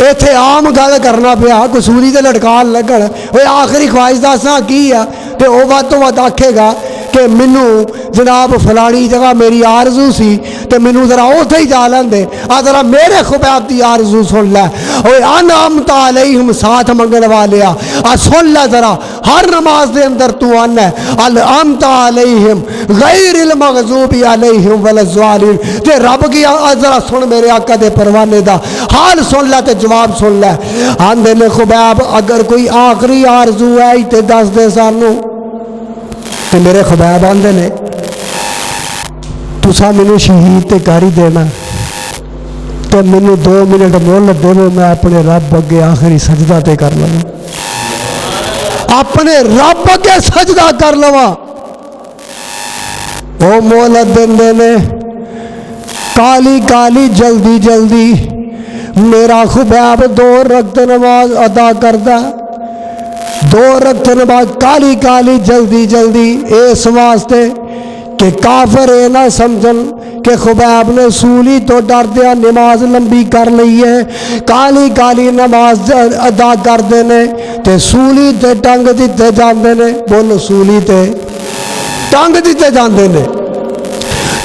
ایتھے عام گل کرنا پیا قصوری تے لٹکان لگن، وہ آخری خواہش دساں کی ہے تے او ود تو ود آکھے گا کہ منوں جناب فلانی جگہ میری آرزو سی تے منوں ذرا اوتھے ہی جا لین دے، آ ذرا میرے خبیب دی آرزو سن لے، اوے انعمت علیہم ساتھ منگن والیا، آ سن لے ذرا ہر نماز دے اندر تو آنا ہے انعمت علیہم غیر المغضوب علیہم ولا الضالین، تے رب کی ذرا سن میرے آقا دے پروانے دا حال سن لے تے جواب سن لے، آندے نے خبیب اگر کوئی آخری آرزو ہے تے دس دے سانو، تے میرے خبیب آندے نے تسا مینوں شہید تے کر ہی دینا تے مینوں 2 منٹ مہلت دے، میں اپنے رب اگے آخری سجدہ تے کر لواں، اپنے رب اگے سجدہ کر لواں، او مہلت دیندے نے، کالی کالی جلدی جلدی میرا خبیب 2 رکعت نماز ادا کردا، 2 رکعت نماز کالی کالی جلدی جلدی، اس واسطے کہ کافر اے نہ سمجھن کہ خبیب نے سولی تو ڈر دیا نماز لمبی کر لی ہے، کالی کالی نماز ادا کر دینے تے سولی تے ٹنگ دیتے جاندے نے، بولو سولی تے ٹنگ دیتے جاندے نے،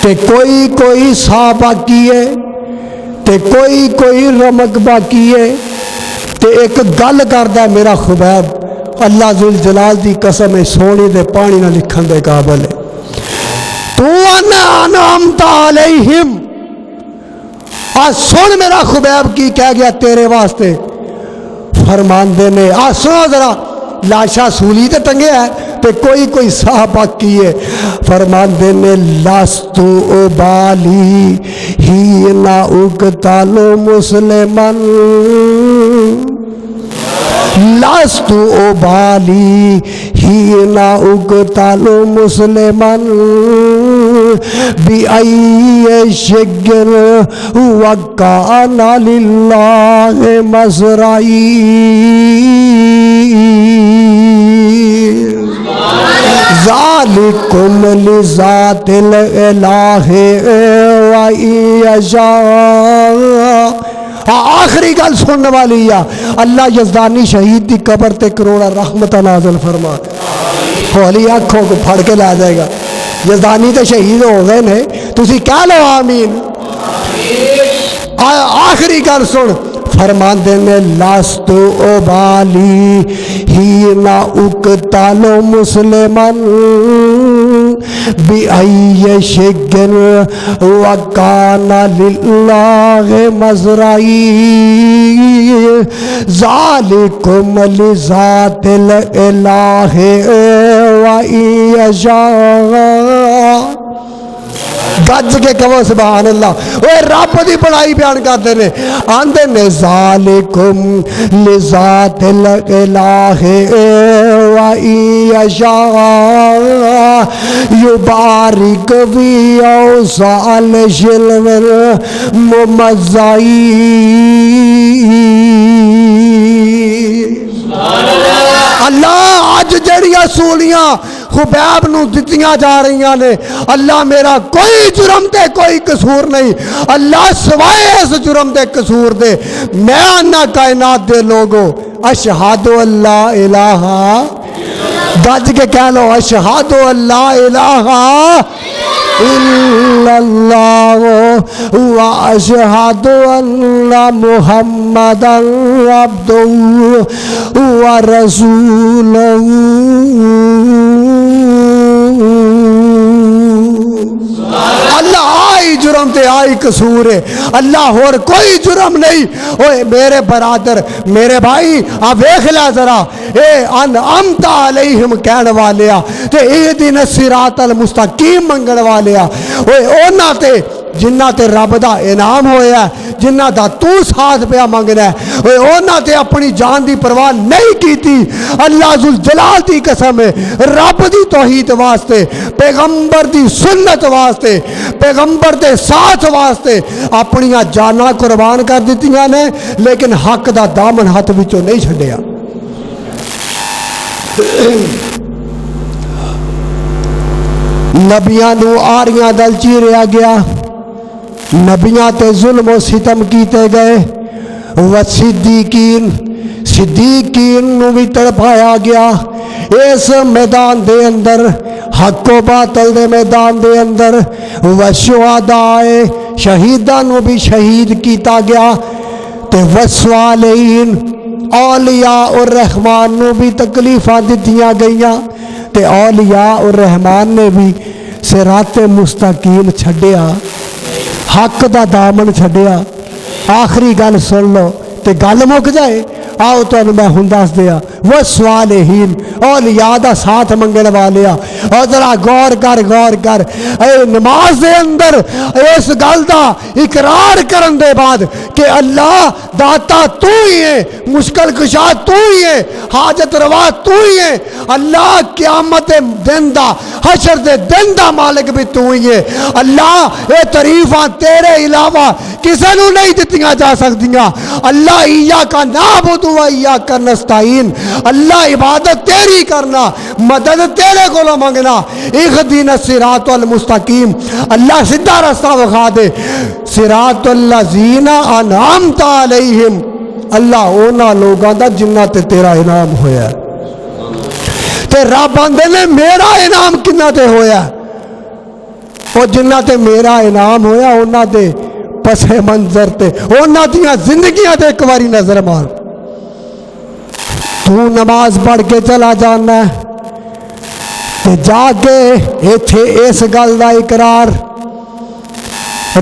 تے کوئی کوئی سا باقی ہے تے کوئی کوئی رمک باقی ہے، تے ایک گل کردا ہے میرا خبیب، اللہ ذوالجلال دی قسم ہے سونے دے پانی نہ لکھن دے قابل ہے، تو انعمت علیہم، آج سن میرا خبیب کی کہہ گیا تیرے واسطے، فرماندے نے آج سنو ذرا، لاشا سولی تے ٹنگے ہے تے کوئی کوئی صاحب کی ہے، فرماندے نے لستو ابالی ہی نہ اقتالو مسلمان، لستو ابالی ہی نہ اقتالو مسلمان، بِأَيِّ شِگْر وَكَانَ لِلَّهِ مَزْرَعِي، ذالکم لذاتل الہ و یشاء۔ آخری گل سننے والی ہے، اللہ یزدانی شہید دی قبر تے کروڑا رحمت نازل فرما، ہولی آنکھوں کو پھڑ کے لا جائے گا۔ یزدانی تے شہید ہو گئے نے، تسی کہہ لو آمین۔ آخری گل سن، فرماندے نے لاست ابالی ہی نہ اقتالو مسلمن بِأَيِّ شِگٍ وَكَانَ لِلَّهِ مَزْرَعِي ذَلِكُمْ لِذَاتِ الْإِلَٰهِ وَإِن يَشَاء۔ گج کے کہو سبحان اللہ۔ وہ رب دی بڑائی بیان کرتے ہیں، آندے نے ذالکم لذات الالہ وَإِن یشاء یبارک فی اوصال الشلو الممزعی۔ اللہ آج جڑیاں سولیاں خبیب نو دتیاں جا رہی نے، اللہ میرا کوئی جرم دے کوئی قصور نہیں، اللہ سوائے اس جرم دے قصور دے میں آنا کائنات دے لوگو اشہادو اللہ الہ، گج کے کہہ لو اشہادو اللہ الہ الا اللہ و اشہد ان محمد عبدہ و رسولہ۔ اللہ آئی جرم تے آئی قصور ہے، اللہ اور کوئی جرم نہیں۔ اوے میرے برادر میرے بھائی آپ دیکھ لیا ذرا، اے انعمت علیہم کہنے والیا تے اہدنا الصراط المستقیم منگن والیا، اوے اونا تے جنہ تے رب دا انعام ہویا ہے، جنہ دا تو ساتھ پیا منگنا ہے، اوے اونا تے اپنی جان دی پرواہ نہیں کیتی۔ اللہ ذوالجلال دی قسم ہے، رب دی توحید واسطے، پیغمبر دی سنت واسطے، پیغمبر دے ساتھ واسطے اپنی جاناں قربان کر دیتیاں نے، لیکن حق دا دامن ہاتھ وچوں نہیں چھڈیا۔ نبیاں نو آریاں دل چیریا گیا، نبیاں تے ظلم و ستم کیتے گئے، و صدیقین نو بھی تڑپایا گیا۔ اس میدان دے اندر حق و باطل دے میدان دے اندر و شہداء شہیداں نو بھی شہید کیتا گیا، تے وصالحین اولیاء الرحمن نو بھی تکلیفاں دتیاں گئیاں، تے اولیاء الرحمن نے بھی صراط مستقیم چھڈیا، حق دا دامن چھڈیا۔ آخری گل سن لو تے گل مک جائے، آؤ تو میں ہوں دس دیا، وہ صالحین اولیاء دا ساتھ منگن والیا۔ اور ذرا غور کر اے نماز دے اندر اس گل دا اقرار کرن دے بعد کہ اللہ داتا تو ہی ہے، مشکل کشا تو ہی ہے، حاجت روا تو ہی ہے، اللہ قیامت دن دا حشر دے دن دا مالک بھی تو ہی ہے۔ اللہ اے تعریفاں تیرے علاوہ کسے نو نہیں دتیاں جا سکدیاں۔ اللہ ایاک نعبد و ایاک نستعین، اللہ عبادت تیری کرنا، مدد تیرے کو منگنا۔ اہدنا الصراط المستقیم، اللہ سیدھا راستہ دکھا دے۔ صراط الذین انعمت علیہم، اللہ اونا لوگاں دا جنہ تے تیرا انعام ہویا ہے۔ تے رب آندے نے میرا انعام کنہ تے ہویا ہے؟ او جنہ تے میرا انعام ہویا اونا دے پس منظر تے، اونا دیاں زندگیاں تے ایک باری نظر مار۔ تو نماز پڑھ کے چلا جانا ہے تے جا کے ایتھے اس گل دا اقرار،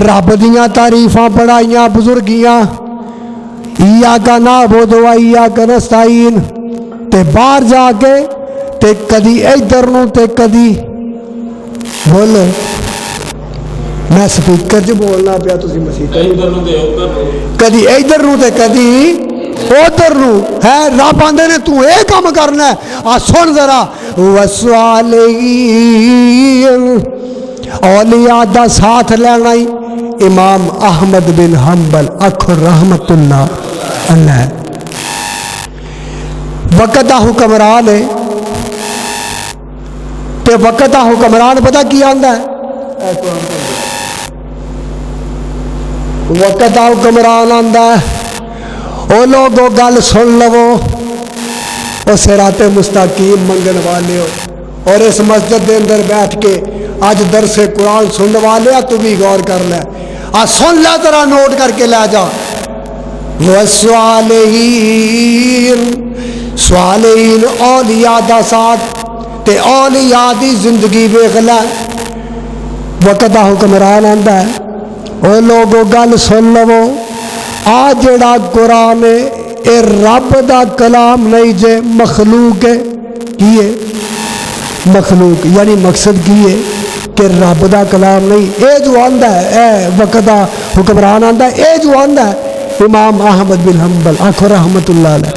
رب دیاں تعریفاں پڑھائیاں بزرگیاں، ایاک نعبد و ایاک نستعین، تے باہر جا کے تے کدی ادھر نو تے کدی بولو، میں سپیکر چ بولنا پیا تسی مسیح کدی ادھر نو تے کدی ادھر نو ہے۔ رب آندے نے تو اے کام کرنا ہے، آ سن ذرا، وصالحین اولیاء دا ساتھ لینا ہی۔ امام احمد بن حنبل اکھر رحمت اللہ علیہ وقت دا حکمران ہے، تے تے وقت دا حکمران پتہ کی آندا ہے؟ وقت دا حکمران آندا ہے او لوگو گل سن لو، او صراط مستقیم منگن والے ہو، اور اس مسجد دے اندر بیٹھ کے آج درس قرآن سننے والے تو بھی غور کر لے، آج سن لے ذرا نوٹ کر کے لے جا۔ والصالحین، صالحین اولیاء دا ساتھ تے اولیاء دی زندگی ویکھ لے۔ وقت دا حکمران آندا ہے او لوگو گل سن لو، آ جڑا قرآن ہے اے رب دا کلام نہیں جے مخلوق ہے۔ کی ہے؟ مخلوق، یعنی مقصد کی ہے کہ رب دا کلام نہیں۔ اے جو آندا ہے، اے وقت دا حکمران آندا ہے، اے جو آندا ہے امام احمد بن حنبل آنکھو رحمت اللہ علیہ،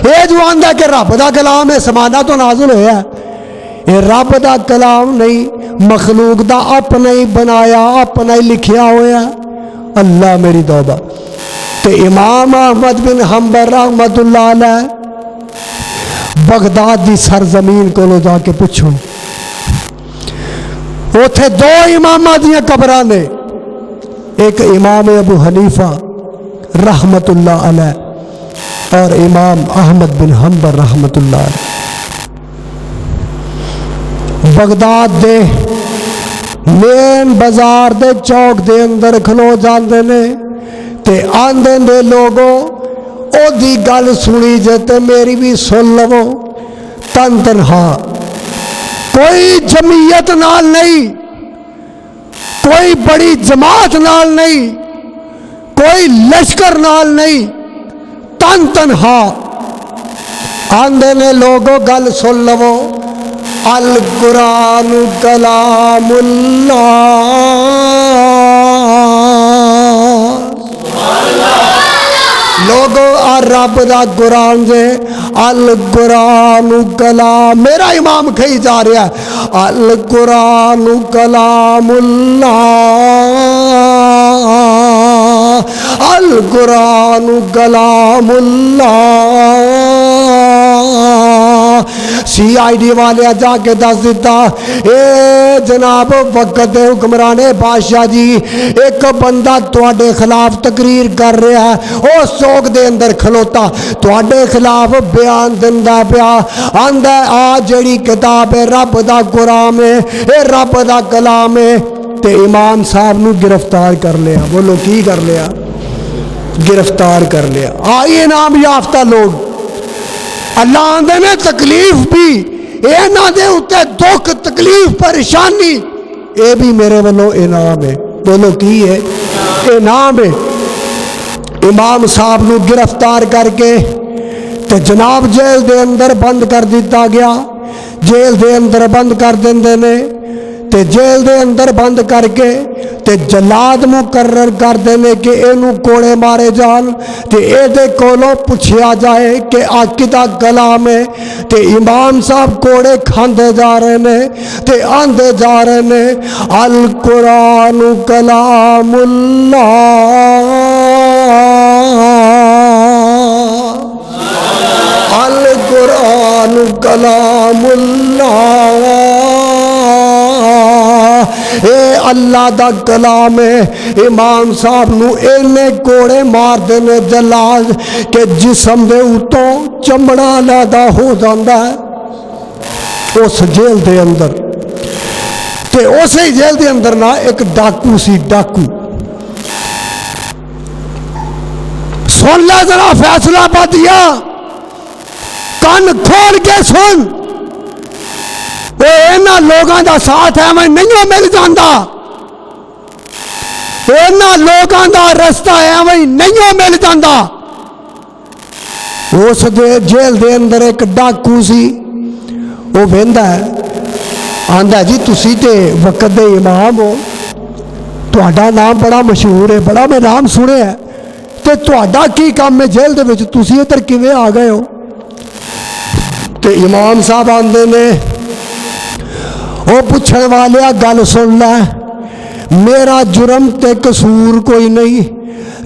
اے جو آندا ہے کہ رب دا کلام ہے، سمانا تو نازل ہویا ہے، اے رب دا کلام نہیں، مخلوق دا اپنا ہی بنایا، اپنا ہی لکھیا ہویا۔ اللہ میری توبہ۔ تے امام احمد بن حنبل رحمت اللہ علیہ بغداد دی سرزمین کو جا کے پوچھو، اوتھے دو امامہ دیاں قبراں نے، ایک امام ابو حنیفہ رحمت اللہ علیہ اور امام احمد بن حنبل رحمت اللہ علیہ۔ بغداد دے مین بازار دے چوک دے اندر کھلو جاندے نے تے آندے نے لوگوں او دی گل سنی جے تے میری بھی سن لو، تن تنہا، کوئی جمعیت نال نہیں، کوئی بڑی جماعت نال نہیں، کوئی لشکر نال نہیں، تن تنہا آندے نے لوگوں گل سن لو، القرآن کلام اللہ، لوگوں رب دا قرآن دے، القرآن کلام، میرا امام کہی جا رہا ہے القرآن کلام اللہ، القرآن کلام اللہ۔ سی آئی ڈی والے جا کے دس دیتا، اے جناب وقت دے حکمرانے بادشاہ جی، ایک بندہ تواڈے خلاف تقریر کر رہا ہے، اس چوک دے اندر کھلوتا تواڈے خلاف بیان دندا پیا، آندا ہے آ جڑی کتاب ہے رب دا قرآن ہے، اے رب دا کلام ہے، تے امام صاحب نو گرفتار کر لیا۔ بولو کی کر لیا؟ گرفتار کر لیا۔ آئیے نام یافتہ لوگ، اللہ آندے نے تکلیف بھی اینا دے اتے دکھ تکلیف پریشانی، اے بھی میرے والوں انعام ہے۔ بولو کی ہے؟ انعام ہے۔ امام صاحب نو گرفتار کر کے تے جناب جیل دے اندر بند کر دیتا گیا، جیل دے اندر بند کر دیندے نے تے جیل دے اندر بند کر کے تے جلاد مقرر کر دینے کہ اینو کوڑے مارے جان تے اے دے کولوں پوچھیا جائے کہ آکدہ کلام ہے، تے امام صاحب کوڑے کھاندے جا رہے نے تے آندے جا رہے نے القرآن کلام اللہ، القرآن کلام اللہ، اے اللہ دا کلام ہے۔ امام صاحب نو اینے کوڑے مار دینے جلال کہ جسم دے اتوں چمڑا لیدا ہو جاندا ہے اس جیل دے اندر۔ تے اسی جیل دے اندر نا ایک ڈاکو سی، ڈاکو سن لے ذرا فیصلہ بادیا، کان کھول کے سن، اینا لوگاں دا ساتھ ہے میں نہیں مل جاندا، اینا لوگاں دا رستہ ہے میں نہیں مل جاندا۔ اس دے جیل دے اندر ایک ڈاکو سی، وہ ویندا ہے، آندا جی تسی تے وقت دے امام ہو، تہاڈا نام بڑا مشہور ہے، بڑا میں نام سنے ہے، تے تہاڈا کی کام ہے جیل دے وچ، تسی ادھر کیویں آ گئے ہو؟ تے امام صاحب آندے نے وہ پوچھنے والے گل سن لے، میرا جرم تے قصور کوئی نہیں،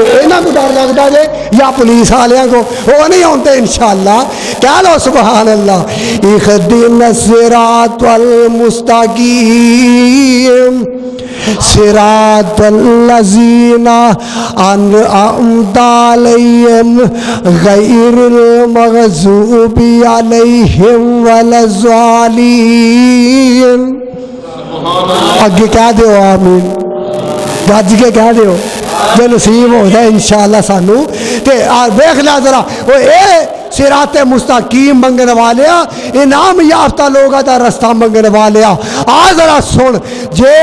یہاں کو ڈر لگتا جے یا پولیس والوں کو؟ وہ نہیں آتے انشاءاللہ. کہہ لو سبحان اللہ. اہدنا الصراط المستقیم صراط الذین انعمت علیہم غیر المغضوب علیہم ولا الضالین. اگے کہہ دیو آمین. گج کے کہہ دیو جو نصیب ہو جائے انشاءاللہ سانو. تے دیکھ لیا ذرا وہ اے صراط مستقیم منگنے والیا انعام یافتہ لوگا دا رستہ منگنے والیا. آ ذرا سن جے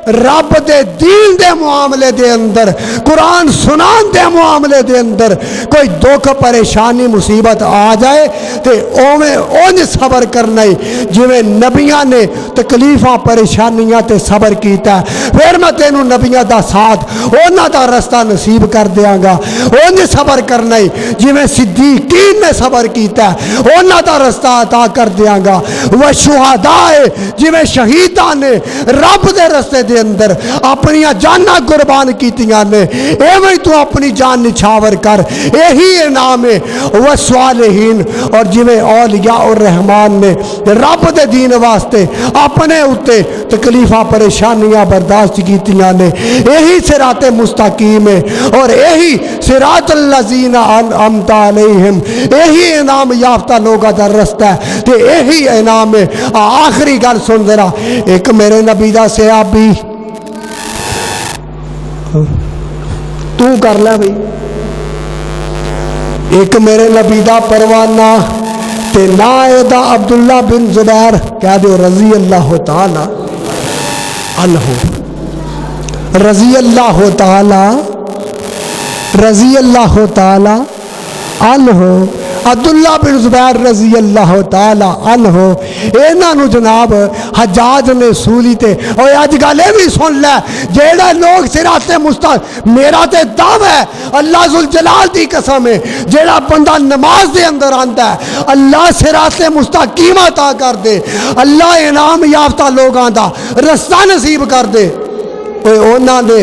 رب دے دین دے معاملے دے اندر قرآن سنان دے معاملے دے اندر کوئی دکھ پریشانی مصیبت آ جائے تے اویں اونج صبر کرنا ہی جویں نبیاں نے تکلیفاں پریشانیاں تے صبر کیتا ہے. پھر میں تینوں نبیاں دا ساتھ انہاں دا رستہ نصیب کر دیاں گا. اونج صبر کرنا ہی جویں صدیقین نے صبر کیتا ہے انہاں دا رستہ عطا کر دیاں گا. وہ شہداء جویں شہیداں نے رب دے رستے دے اندر اپنی جاناں قربان کیتیاں نے ایویں تو اپنی جان نچھاور کر. یہی انعام ہے. وہ صالحین اور جویں اولیاء الرحمان نے رب دے دین واسطے اپنے اتے تکلیفاں پریشانیاں برداشت کیتیاں نے. یہی صراط مستقیم ہے اور یہی صراط الذین انعمت علیہم. یہی انعام یافتہ لوگا دا رستہ ہے تے یہی انعام ہے. آخری گل سن ذرا. ایک میرے نبی دا صحابی تو کر لے بھئی. ایک میرے نبی دا پروانہ تے نا دا عبداللہ بن زبیر کہہ دیو رضی اللہ تعالی عنہ. رضی اللہ تعالی عنہ عبداللہ بن زبیر رضی اللہ تعالی عنہ. انہاں نو جناب حجاج نے سولی تے اور اج گل بھی سن لے جیڑا لوگ صراط مستقیم میرا تے دعویٰ ہے اللہ ذوالجلال دی قسم ہے جیڑا بندہ نماز دے اندر آندا ہے اللہ صراط مستقیم عطا کر دے. اللہ انعام یافتہ لوگاں دا رستہ نصیب کر دے. انہاں نے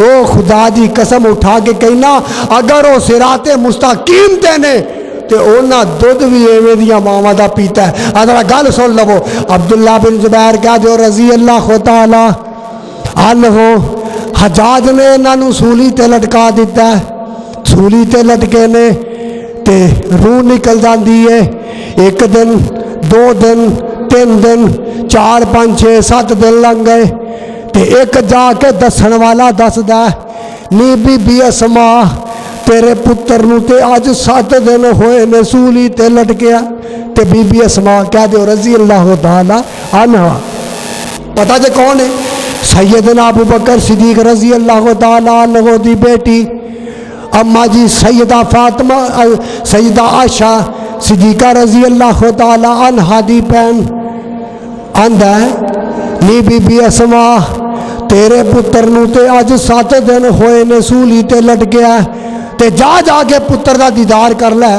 او خدا دی قسم اٹھا کے کہنا اگر وہ صراط مستقیم تے نے تے اونا دودھ بھی ایویں دیاں ماما دا پیتا ہے. ادھر گل سن لو. عبداللہ بن زبیر کہہ جو رضی اللہ تعالی عنہ حجاج نے انہاں نو سولی تے لٹکا دیتا ہے. سولی تے لٹکے نے تے روح نکل جاندی ہے. ایک دن 2 دن 3 دن 4 5 6 7 دن لنگ گئے تے ایک جا کے دسن والا دسدا نی بی بی اسما تیرے پتر نو تے آج 7 دن ہوئے نے سولی تے لٹ گیا. تے بی بی اسما کہہ دیو رضی اللہ تعالی عنہ. پتہ جے کون ہے؟ سیدنا ابو بکر صدیق رضی اللہ تعالی عنہ دی بیٹی اما جی سیدہ فاطمہ سیدہ عائشہ صدیقہ رضی اللہ تعالی عنہ دی بہن. آندا ہے نی بی بی اسما تیرے پتر نو تے آج 7 دن ہوئے نے سولی تے لٹ گیا تے جا کے پتر دا دیدار کر لے.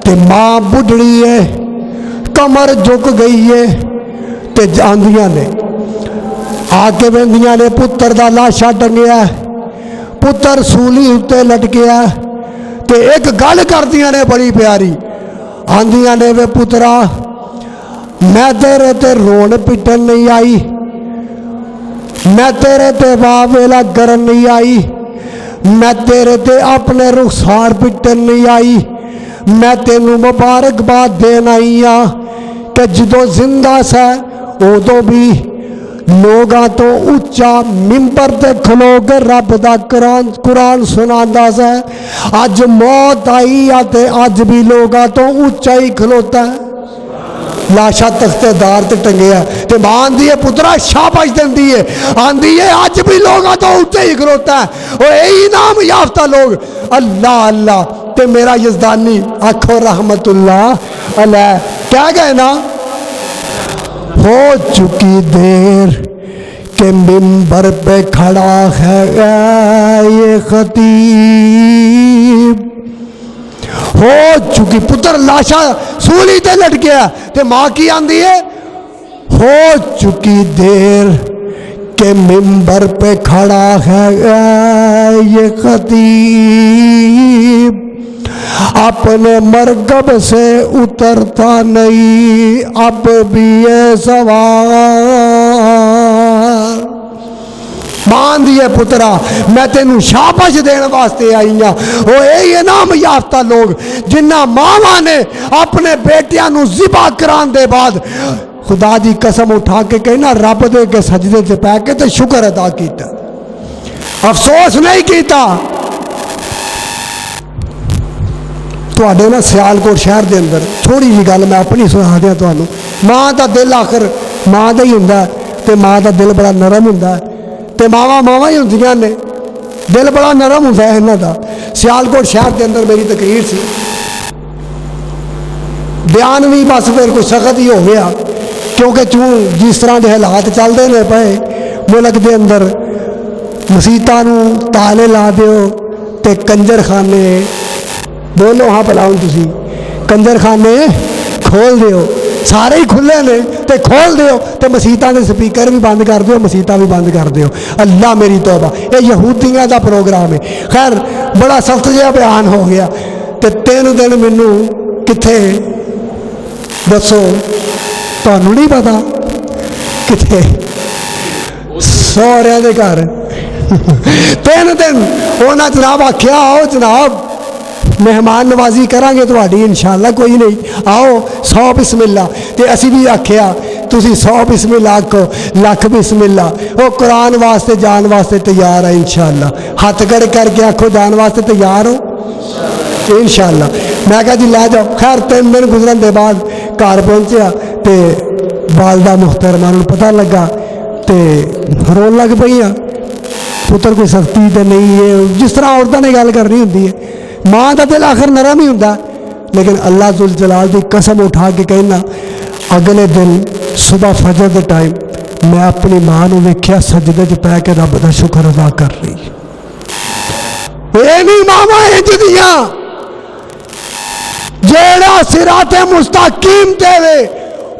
تے ماں بڑھڑی ہے کمر جھک گئی ہے تے جاندیاں نے آ کے ویندیاں نے پتر دا لاشا ٹنگیا ہے. پتر سولی اتے لٹ گیا تے ایک گل کردیاں نے بڑی پیاری. آندیاں نے وے پترا میں تیرے تے رون پٹن نہیں آئی میں تیرے تے واہ ویلا کرن نہیں آئی میں تیرے تے اپنے رخسار پٹن نہیں آئی میں تینوں مبارکباد دین آئی ہاں کہ جدو زندہ سا ادو بھی لوگاں تو اچا ممبر تے کھلو کے رب دا قرآن سناندا سا. اج موت آئی تے اج بھی لوگاں تو اچا ہی کھلوتا ہے. لاشا تختے دار تے ٹنگیا تے ماں آندی ہے پترا شاباش دیندی ہے آندی ہے اج بھی لوگاں تو اچا ہی کھلوتا ہے. او یہی نام یافتہ لوگ اللہ اللہ تے میرا یزدانی آکھو رحمت اللہ علیہ کیا گئے نا ہو چکی دیر کہ منبر پہ کھڑا ہے یہ خطیب. ہو چکی پتر لاشا سولی تے لٹ گیا تے ماں کی آندی ہے ہو چکی دیر کہ منبر پہ کھڑا ہے یہ خطیب، اپنے مرکب سے اترتا نہیں اب بھی یہ سوال۔ مان دیے پترا میں تینوں شاباش دین واسطے آئی ہاں۔ وہ یہ انعام یافتہ لوگ جنہ ماواں نے اپنے بیٹیاں نو ذبح کران دے بعد خدا دی قسم اٹھا کے کہنا رب دے کے سجدے سے پہ کے تے شکر ادا کیتا، افسوس نہیں کیتا۔ تواڈے نا سیالکوٹ شہر دے اندر تھوڑی جی گل میں اپنی سنا دیاں تانوں۔ ماں دا دل آخر ماں دا ہی ہوندا ہے تے ماں دا دل بڑا نرم ہوندا ہے تے ماواں ماواں ہی ہوندیاں نے، دل بڑا نرم ہوندا ہے انہاں دا۔ سیالکوٹ شہر دے اندر میری تقریر سی، بیان بھی بس پھر کوئی سخت ہی ہو گیا کیونکہ جس طرح کے حالات چلتے ہیں پے ملک دے اندر، مسیتاں نو تالے لا دیو تے کنجر خانے بولو ہاں پلاؤں تسی کنجر خانے کھول دیو، سارے ہی کھلے نے تے کھول دیو تے مسیتاں دے سپیکر بھی بند کر دیو، مسیتاں بھی بند کر دیو۔ اللہ میری توبہ، یہ یہودیاں دا پروگرام ہے۔ خیر بڑا سخت جہا بیان ہو گیا تے 3 دن مینوں کتھے دسو تانوں نہیں پتا کتنے سوہرے دے گھر 3 دن انہاں جناب آخیا آؤ جناب مہمان نوازی کریں گے تہاڈی انشاءاللہ، کوئی نہیں آؤ 100 بسم اللہ، تے اسی بھی آخیا تسی 100 بسم اللہ آکھو، لکھ بسم اللہ۔ وہ قرآن واسطے جان واسطے تیار ہے انشاءاللہ، ہاتھ کڑ کر کے آکھو جان واسطے تیار ہو انشاءاللہ۔ میں کہا جی لے جاؤ۔ خیر 3 دن گزرن دے بعد گھر پہنچیا تے والدہ محترمہ نوں پتہ لگا تے رون لگ پئی، پتر کوئی سختی تے نہیں ہے، جس طرح عورتوں نے گل کرنی ہوندی ہے۔ ماں دا دل آخر نرم ہی ہوندا، لیکن اللہ ذوالجلال دی قسم اٹھا کے کہنا اگلے دن صبح فجر دے ٹائم میں اپنی ماں نوں ویکھیا سجدے چ پے کے رب دا شکر ادا کر رہی۔ اے نہیں ماواں انج دیاں جیڑا صراط مستقیم تے وے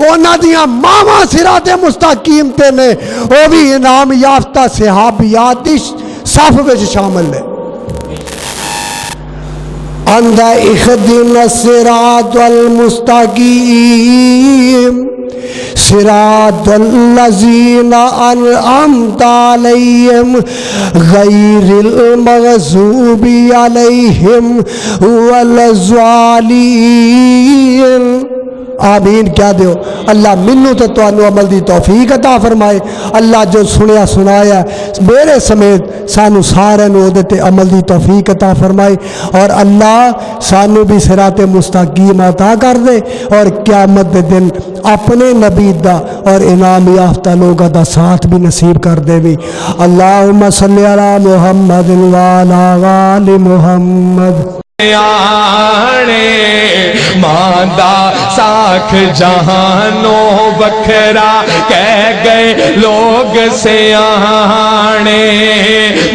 اونا دیاں ماواں صراط مستقیم تے نے، وہ بھی انعام یافتہ صحابیات دی صف وچ شامل ہے۔ اندھا اخدنا الصراط المستقیم صراط الذین انعمت علیہم غیر المغضوب علیہم والضالین۔ آمین کیا دیو اللہ منو تو تانوں عمل دی توفیق عطا فرمائے۔ اللہ جو سنیا سنایا میرے سمیت سانو سارے نو دے تے عمل دی توفیق عطا فرمائے، اور اللہ سانو بھی صراط مستقیم عطا کر دے، اور قیامت دے دن اپنے نبی دا اور انعام یافتہ لوگوں دا ساتھ بھی نصیب کر دے بھی۔ اللہم صلی علی محمد وعلی آل محمد۔ ماندہ ساکھ جہانوں بکھرا کہہ گئے لوگ سیانے،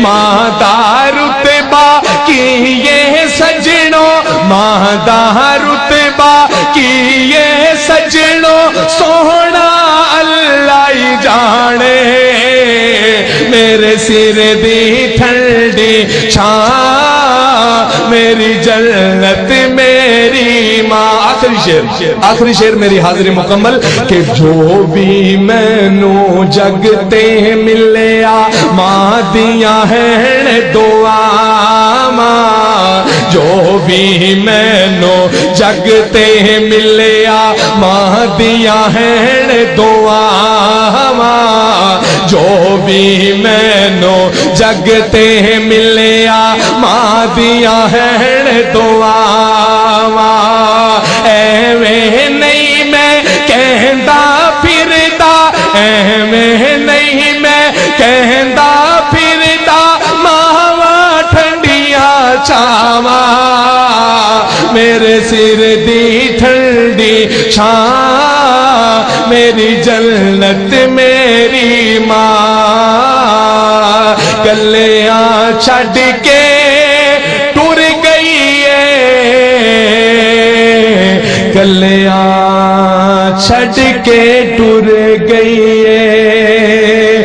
ماندہ رتبہ کی یہ سجنوں، ماندہ رتبہ کی یہ سجنوں، سونا اللہ ہی جانے، میرے سر دی ٹھنڈی چھاں میری جنت میری ماں۔ آخری شعر میری حاضری مکمل کہ جو بھی مینوں جگتے ملیا ماں دیاں ہیں دعا ماں، جو بھی مینوں جگتے ملیا ماں دیاں ہیں دعا ماں، جو بھی مینوں جگتے ملیا ماں دیاں ہیں دعا ماں، ایویں نہیں میں کہندا پھردا، ایویں نہیں میں کہندا پھردا، ماواں ٹھنڈیاں چھاواں میرے سر دی ٹھنڈی چھاں میری جنت میری ماں، گلیاں چھڈ کے ٹر گئی ہے، گلیاں چھڈ کے ٹر گئی ہے،